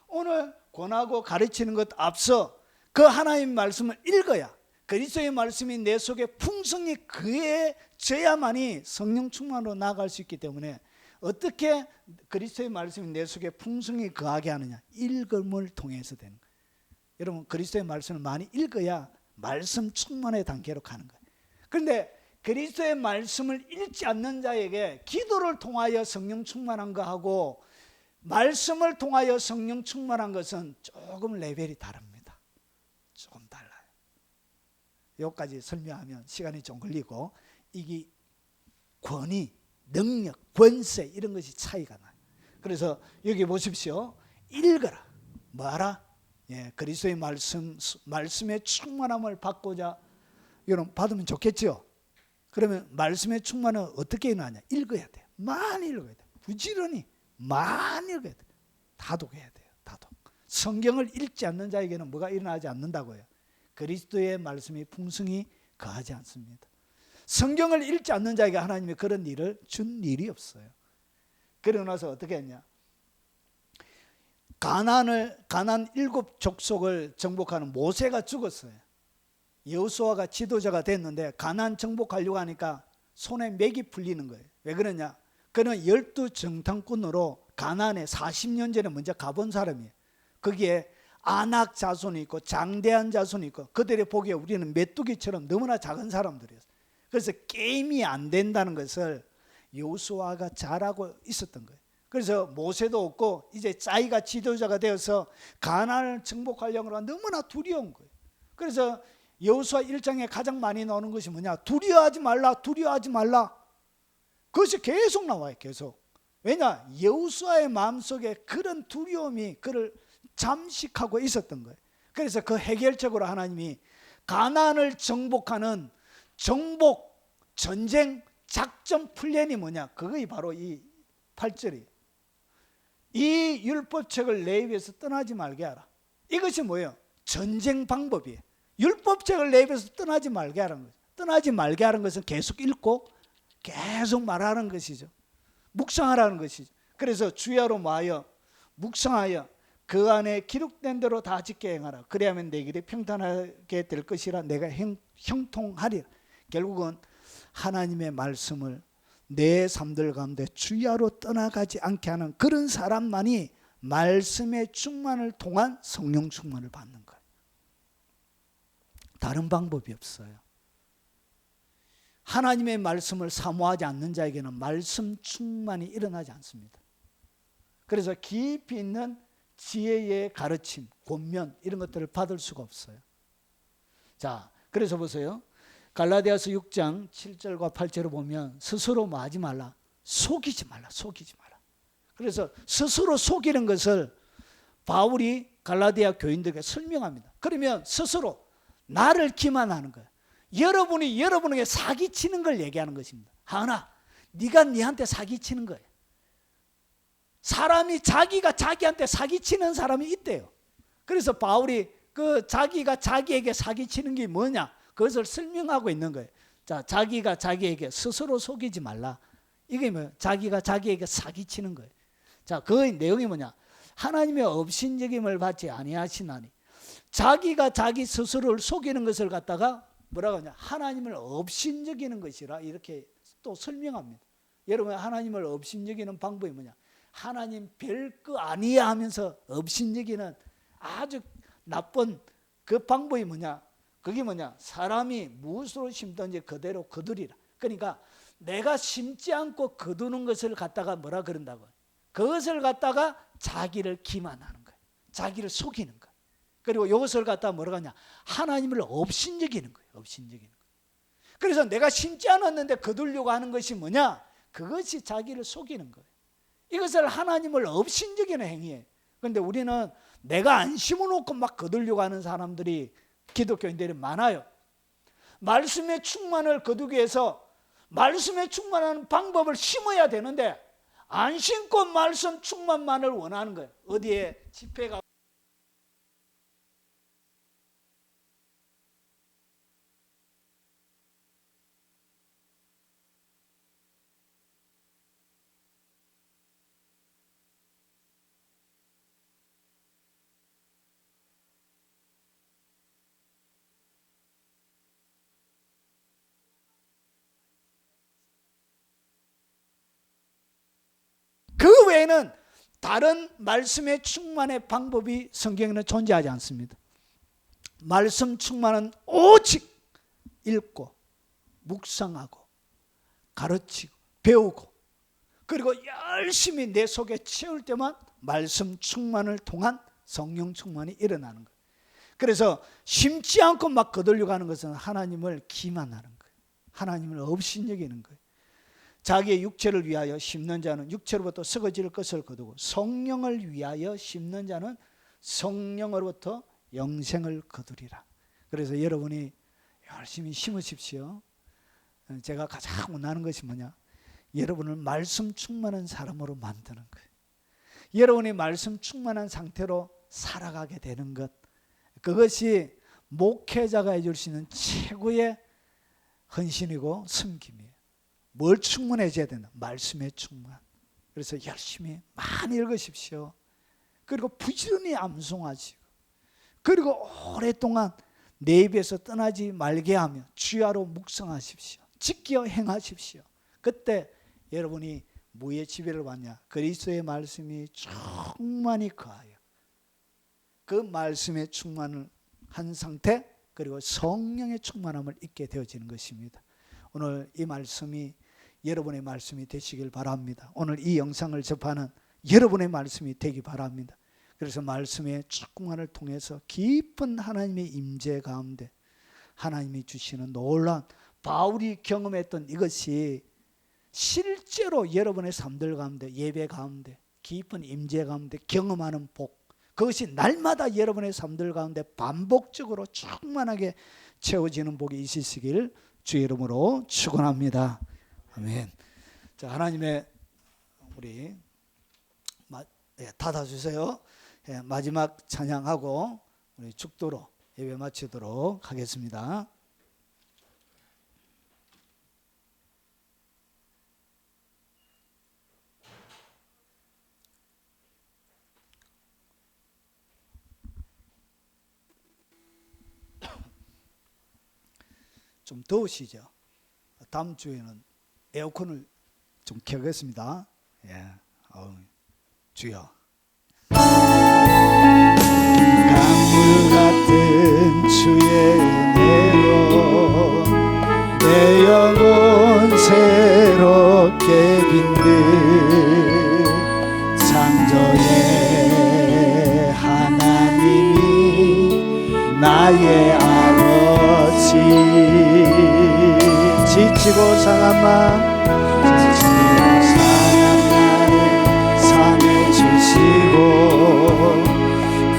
오늘 권하고 가르치는 것 앞서 그 하나님 말씀을 읽어야, 그리스도의 말씀이 내 속에 풍성히 그해져야만이 성령 충만으로 나아갈 수 있기 때문에, 어떻게 그리스도의 말씀이 내 속에 풍성히 거하게 하느냐? 읽음을 통해서 되는 거예요. 여러분, 그리스도의 말씀을 많이 읽어야 말씀 충만의 단계로 가는 거예요. 그런데 그리스도의 말씀을 읽지 않는 자에게 기도를 통하여 성령 충만한 거하고 말씀을 통하여 성령 충만한 것은 조금 레벨이 다릅니다. 조금 달라요. 여기까지 설명하면 시간이 좀 걸리고, 이게 권위, 능력, 권세 이런 것이 차이가 나요. 그래서 여기 보십시오. 읽어라. 뭐하라? 예, 그리스도의 말씀의 충만함을 받고자, 여러분 받으면 좋겠죠? 그러면 말씀의 충만은 어떻게 일어나냐? 읽어야 돼요. 많이 읽어야 돼요. 부지런히 많이 읽어야 돼요. 다독해야 돼요. 다독. 성경을 읽지 않는 자에게는 뭐가 일어나지 않는다고요? 그리스도의 말씀이 풍성히 거하지 않습니다. 성경을 읽지 않는 자에게 하나님이 그런 일을 준 일이 없어요. 그러고 나서 어떻게 했냐? 가나안 7 족속을 정복하는 모세가 죽었어요. 여호수아가 지도자가 됐는데 가나안 정복하려고 하니까 손에 맥이 풀리는 거예요. 왜 그러냐? 그는 12 정탐꾼으로 가나안에 40년 전에 먼저 가본 사람이에요. 거기에 아낙 자손이 있고 장대한 자손이 있고, 그들의 보기에 우리는 메뚜기처럼 너무나 작은 사람들이었어요. 그래서 게임이 안 된다는 것을 여호수아가 잘하고 있었던 거예요. 그래서 모세도 없고 이제 자기가 지도자가 되어서 가나안을 정복하려고 하면 너무나 두려운 거예요. 그래서 여호수아 1장에 가장 많이 나오는 것이 뭐냐? 두려워하지 말라, 두려워하지 말라. 그것이 계속 나와요. 계속. 왜냐? 여호수아의 마음속에 그런 두려움이 그를 잠식하고 있었던 거예요. 그래서 그 해결책으로 하나님이 가나안을 정복하는 정복, 전쟁, 작전 플랜이 뭐냐? 그것이 바로 이 8절이에요. 이 율법책을 내 입에서 떠나지 말게 하라. 이것이 뭐예요? 전쟁 방법이에요. 율법책을 내 입에서 떠나지 말게 하라는 거죠. 떠나지 말게 하는 것은 계속 읽고 계속 말하는 것이죠. 묵상하라는 것이죠. 그래서 주야로 모하여 묵상하여 그 안에 기록된 대로 다 짓게 행하라. 그래야만 내 길이 평탄하게 될 것이라. 내가 형통하리라. 결국은 하나님의 말씀을 내 삶들 가운데 주야로 떠나가지 않게 하는 그런 사람만이 말씀의 충만을 통한 성령 충만을 받는 거예요. 다른 방법이 없어요. 하나님의 말씀을 사모하지 않는 자에게는 말씀 충만이 일어나지 않습니다. 그래서 깊이 있는 지혜의 가르침, 권면 이런 것들을 받을 수가 없어요. 자, 그래서 보세요. 갈라디아서 6장 7절과 8절을 보면 스스로 뭐 하지 말라? 속이지 말라. 속이지 마라. 그래서 스스로 속이는 것을 바울이 갈라디아 교인들에게 설명합니다. 그러면 스스로 나를 기만하는 거예요. 여러분이 여러분에게 사기치는 걸 얘기하는 것입니다. 하은아, 네가 네한테 사기치는 거예요. 사람이 자기가 자기한테 사기치는 사람이 있대요. 그래서 바울이 그 자기가 자기에게 사기치는 게 뭐냐, 그것을 설명하고 있는 거예요. 자, 자기가 자기에게 스스로 속이지 말라. 이게 뭐예요? 자기가 자기에게 사기치는 거예요. 자, 그 내용이 뭐냐? 하나님의 업신여김을 받지 아니하시나니. 자기가 자기 스스로를 속이는 것을 갖다가 뭐라고 하냐? 하나님을 업신여기는 것이라 이렇게 또 설명합니다. 여러분, 하나님을 업신여기는 방법이 뭐냐? 하나님 별거 아니야 하면서 업신여기는 아주 나쁜 그 방법이 뭐냐? 그게 뭐냐? 사람이 무엇으로 심든지 그대로 거두리라. 그러니까 내가 심지 않고 거두는 것을 갖다가 뭐라 그런다고? 그것을 갖다가 자기를 기만하는 거예요. 자기를 속이는 거예요. 그리고 이것을 갖다가 뭐라고 하냐? 하나님을 업신여기는 거예요. 업신여기는 거예요. 그래서 내가 심지 않았는데 거두려고 하는 것이 뭐냐? 그것이 자기를 속이는 거예요. 이것을 하나님을 업신여기는 행위예요. 그런데 우리는 내가 안 심어놓고 막 거두려고 하는 사람들이, 기독교인들이 많아요. 말씀의 충만을 거두기 위해서 말씀의 충만하는 방법을 심어야 되는데 안 심고 말씀 충만만을 원하는 거예요. 어디에 집회가 그 외에는 다른 말씀의 충만의 방법이 성경에는 존재하지 않습니다. 말씀 충만은 오직 읽고 묵상하고 가르치고 배우고 그리고 열심히 내 속에 채울 때만 말씀 충만을 통한 성령 충만이 일어나는 거예요. 그래서 심지 않고 막 거두려고 하는 것은 하나님을 기만하는 거예요. 하나님을 업신여기는 거예요. 자기의 육체를 위하여 심는 자는 육체로부터 썩어질 것을 거두고 성령을 위하여 심는 자는 성령으로부터 영생을 거두리라. 그래서 여러분이 열심히 심으십시오. 제가 가장 원하는 것이 뭐냐? 여러분을 말씀 충만한 사람으로 만드는 거예요. 여러분이 말씀 충만한 상태로 살아가게 되는 것, 그것이 목회자가 해줄 수 있는 최고의 헌신이고 섬김이에요. 뭘 충만해져야 되나? 말씀의 충만. 그래서 열심히 많이 읽으십시오. 그리고 부지런히 암송하시고 그리고 오랫동안 내 입에서 떠나지 말게 하며 주야로 묵상하십시오. 지켜 행하십시오. 그때 여러분이 무의 지배를 받냐? 그리스도의 말씀이 충만히 거하여 그 말씀의 충만을 한 상태, 그리고 성령의 충만함을 잊게 되어지는 것입니다. 오늘 이 말씀이 여러분의 말씀이 되시길 바랍니다. 오늘 이 영상을 접하는 여러분의 말씀이 되기 바랍니다. 그래서 말씀의 충만을 통해서 깊은 하나님의 임재 가운데 하나님이 주시는 놀라운, 바울이 경험했던 이것이 실제로 여러분의 삶들 가운데, 예배 가운데, 깊은 임재 가운데 경험하는 복, 그것이 날마다 여러분의 삶들 가운데 반복적으로 충만하게 채워지는 복이 있으시길 주의 이름으로 축원합니다. 아멘. 자, 하나님의 우리 닫아주세요. 마지막 찬양하고 우리 축도로 예배 마치도록 하겠습니다. 좀 더우시죠? 다음 주에는 에어컨을 좀 켜겠습니다. 예, 주여. 강물 같은 주의 은혜로 내 영혼 새롭게 빈들 창조의 하나님이 나의 아버지 아버지 지치고 상한 마음 상해 주시고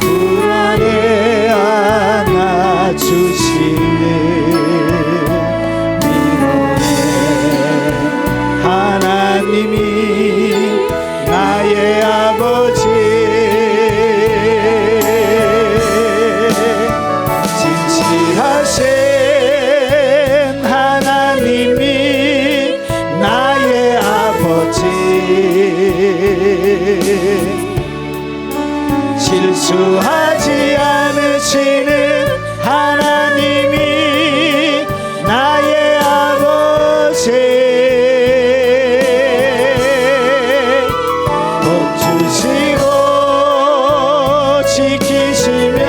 그 안에 안아주시는 위로의 하나님이 나의 아버지 진실하신 하나님이 나의 아버지 실수하지 않으시는 하나님이 나의 아버지 복 주시고 지키시며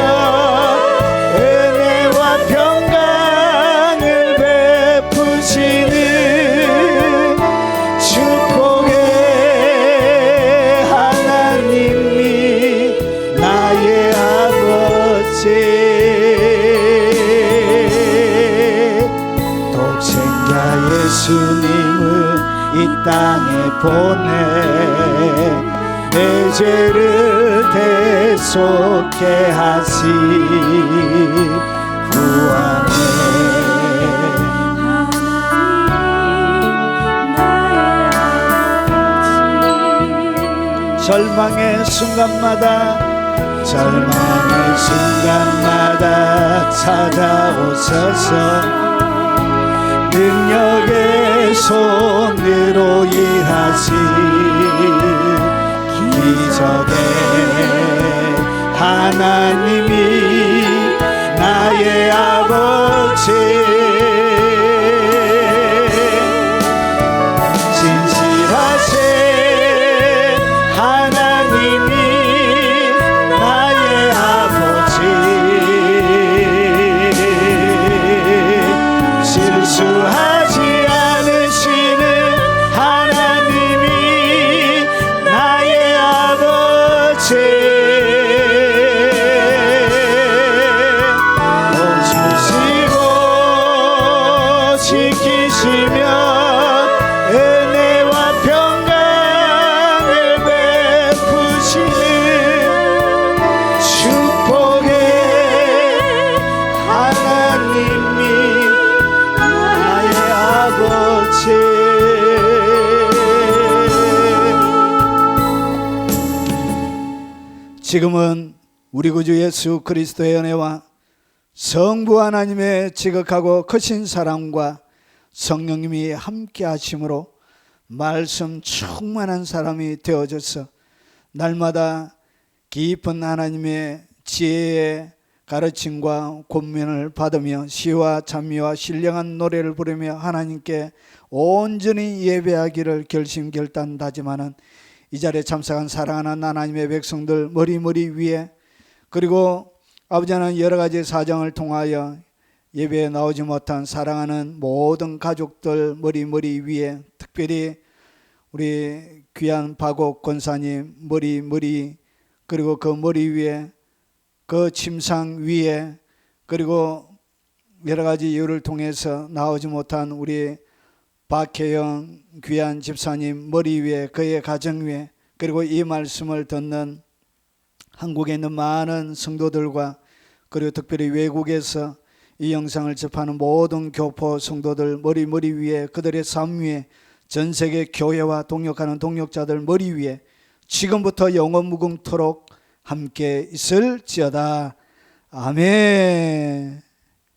은혜와 평강을 베푸시는 축복의 하나님이 나의 아버지 독생자 예수님을 이 땅에 보내 내 죄를 대속케 하시 구하네 절망의 순간마다 찾아오셔서 능력의 손으로 일하시 기적의 하나님이 나의 아버지 진실하신 하나님이 나의 아버지 실수하지 않으시는 하나님이 나의 아버지 복 주시고 지키시며 은혜와 평강을 베푸시는 축복의 하나님이 나의 아버지 지금은 우리 구주 예수 그리스도의 은혜와 성부 하나님의 지극하고 크신 사랑과 성령님이 함께 하심으로 말씀 충만한 사람이 되어져서 날마다 깊은 하나님의 지혜의 가르침과 권면을 받으며 시와 찬미와 신령한 노래를 부르며 하나님께 온전히 예배하기를 결심결단 다짐하는 이 자리에 참석한 사랑하는 하나님의 백성들 머리 위에 그리고 아버지 하나님 여러 가지 사정을 통하여 예배에 나오지 못한 사랑하는 모든 가족들 머리 위에 특별히 우리 귀한 박옥 권사님 머리 그리고 그 머리 위에 그 침상 위에 그리고 여러 가지 이유를 통해서 나오지 못한 우리 박혜영 귀한 집사님 머리 위에 그의 가정 위에 그리고 이 말씀을 듣는 한국에 있는 많은 성도들과 그리고 특별히 외국에서 이 영상을 접하는 모든 교포 성도들 머리 위에 그들의 삶 위에 전 세계 교회와 동역하는 동역자들 머리 위에 지금부터 영원 무궁토록 함께 있을지어다. 아멘.